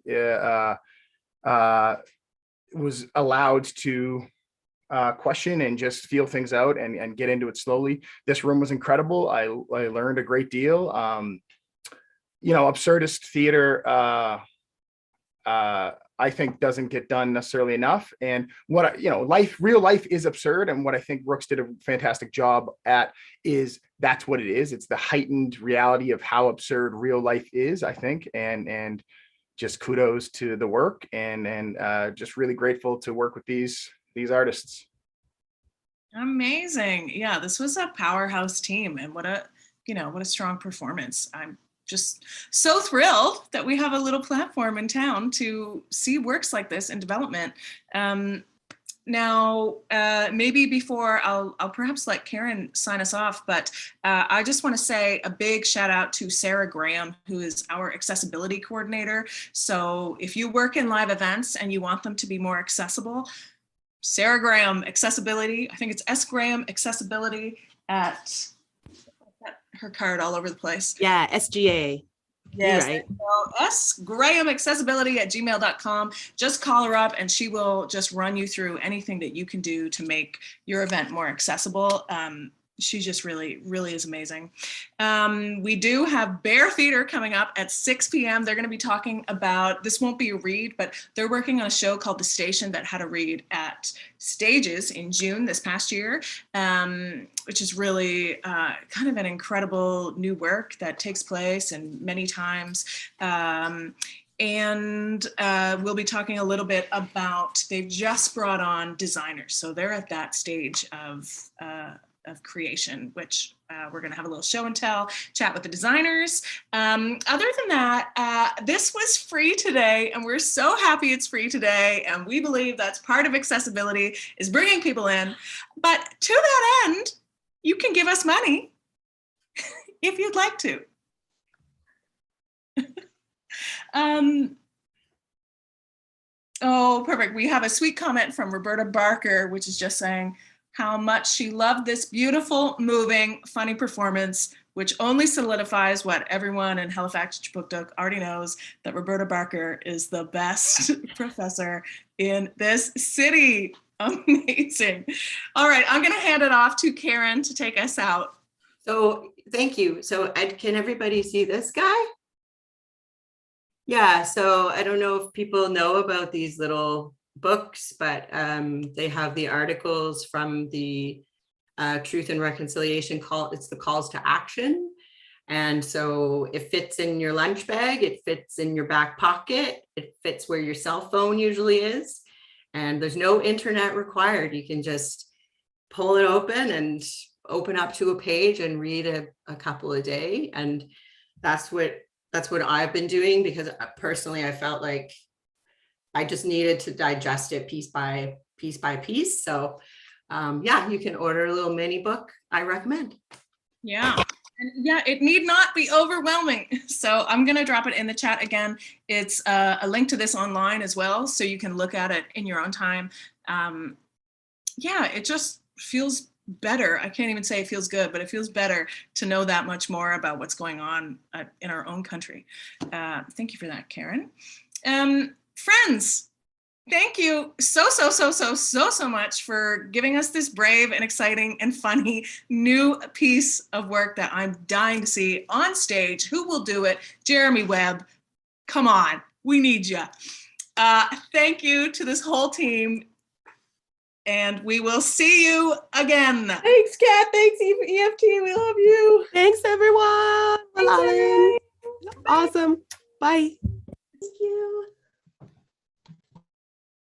was allowed to question and just feel things out and get into it slowly. This room was incredible. I learned a great deal. You know, absurdist theater, I think doesn't get done necessarily enough. And real life is absurd. And what I think Rooks did a fantastic job at is that's what it is. It's the heightened reality of how absurd real life is, I think. And just kudos to the work and just really grateful to work with these artists. Amazing. Yeah, this was a powerhouse team, and what a strong performance. I'm just so thrilled that we have a little platform in town to see works like this in development. Now, maybe before I'll perhaps let Karen sign us off, but I just want to say a big shout out to Sarah Graham, who is our accessibility coordinator. So if you work in live events and you want them to be more accessible, Sarah Graham Accessibility, I think it's S Graham Accessibility at her card all over the place. Yeah, SGA. Yes, right. sgrahamaccessibility@gmail.com. Just call her up and she will just run you through anything that you can do to make your event more accessible. She just really, really is amazing. We do have Bear Theater coming up at 6 p.m. They're going to be talking about, this won't be a read, but they're working on a show called The Station that had a read at Stages in June this past year, which is really kind of an incredible new work that takes place and many times. And we'll be talking a little bit about, they've just brought on designers. So they're at that stage of creation, which we're going to have a little show and tell, chat with the designers. Other than that, this was free today, and we're so happy it's free today. And we believe that's part of accessibility, is bringing people in. But to that end, you can give us money if you'd like to. Oh, perfect. We have a sweet comment from Roberta Barker, which is just saying how much she loved this beautiful, moving, funny performance, which only solidifies what everyone in Halifax Chipuktuk already knows, that Roberta Barker is the best professor in this city. Amazing. All right, I'm gonna hand it off to Karen to take us out. So thank you. So can everybody see this guy? Yeah, so I don't know if people know about these little books, but they have the articles from the Truth and Reconciliation call. It's the calls to action. And so it fits in your lunch bag, it fits in your back pocket, it fits where your cell phone usually is. And there's no internet required. You can just pull it open and open up to a page and read a couple a day. And that's what I've been doing, because personally I felt like I just needed to digest it piece by piece. So yeah, you can order a little mini book. I recommend. Yeah. And yeah, it need not be overwhelming. So I'm going to drop it in the chat again. It's a link to this online as well, so you can look at it in your own time. Yeah, it just feels better. I can't even say it feels good, but it feels better to know that much more about what's going on in our own country. Thank you for that, Karen. Friends, thank you so much for giving us this brave and exciting and funny new piece of work that I'm dying to see on stage. Who will do it? Jeremy Webb, come on, we need you. Thank you to this whole team, and we will see you again. Thanks, Kat. Thanks, EFT. We love you. Thanks, everyone. Thanks, everyone. Awesome. Bye.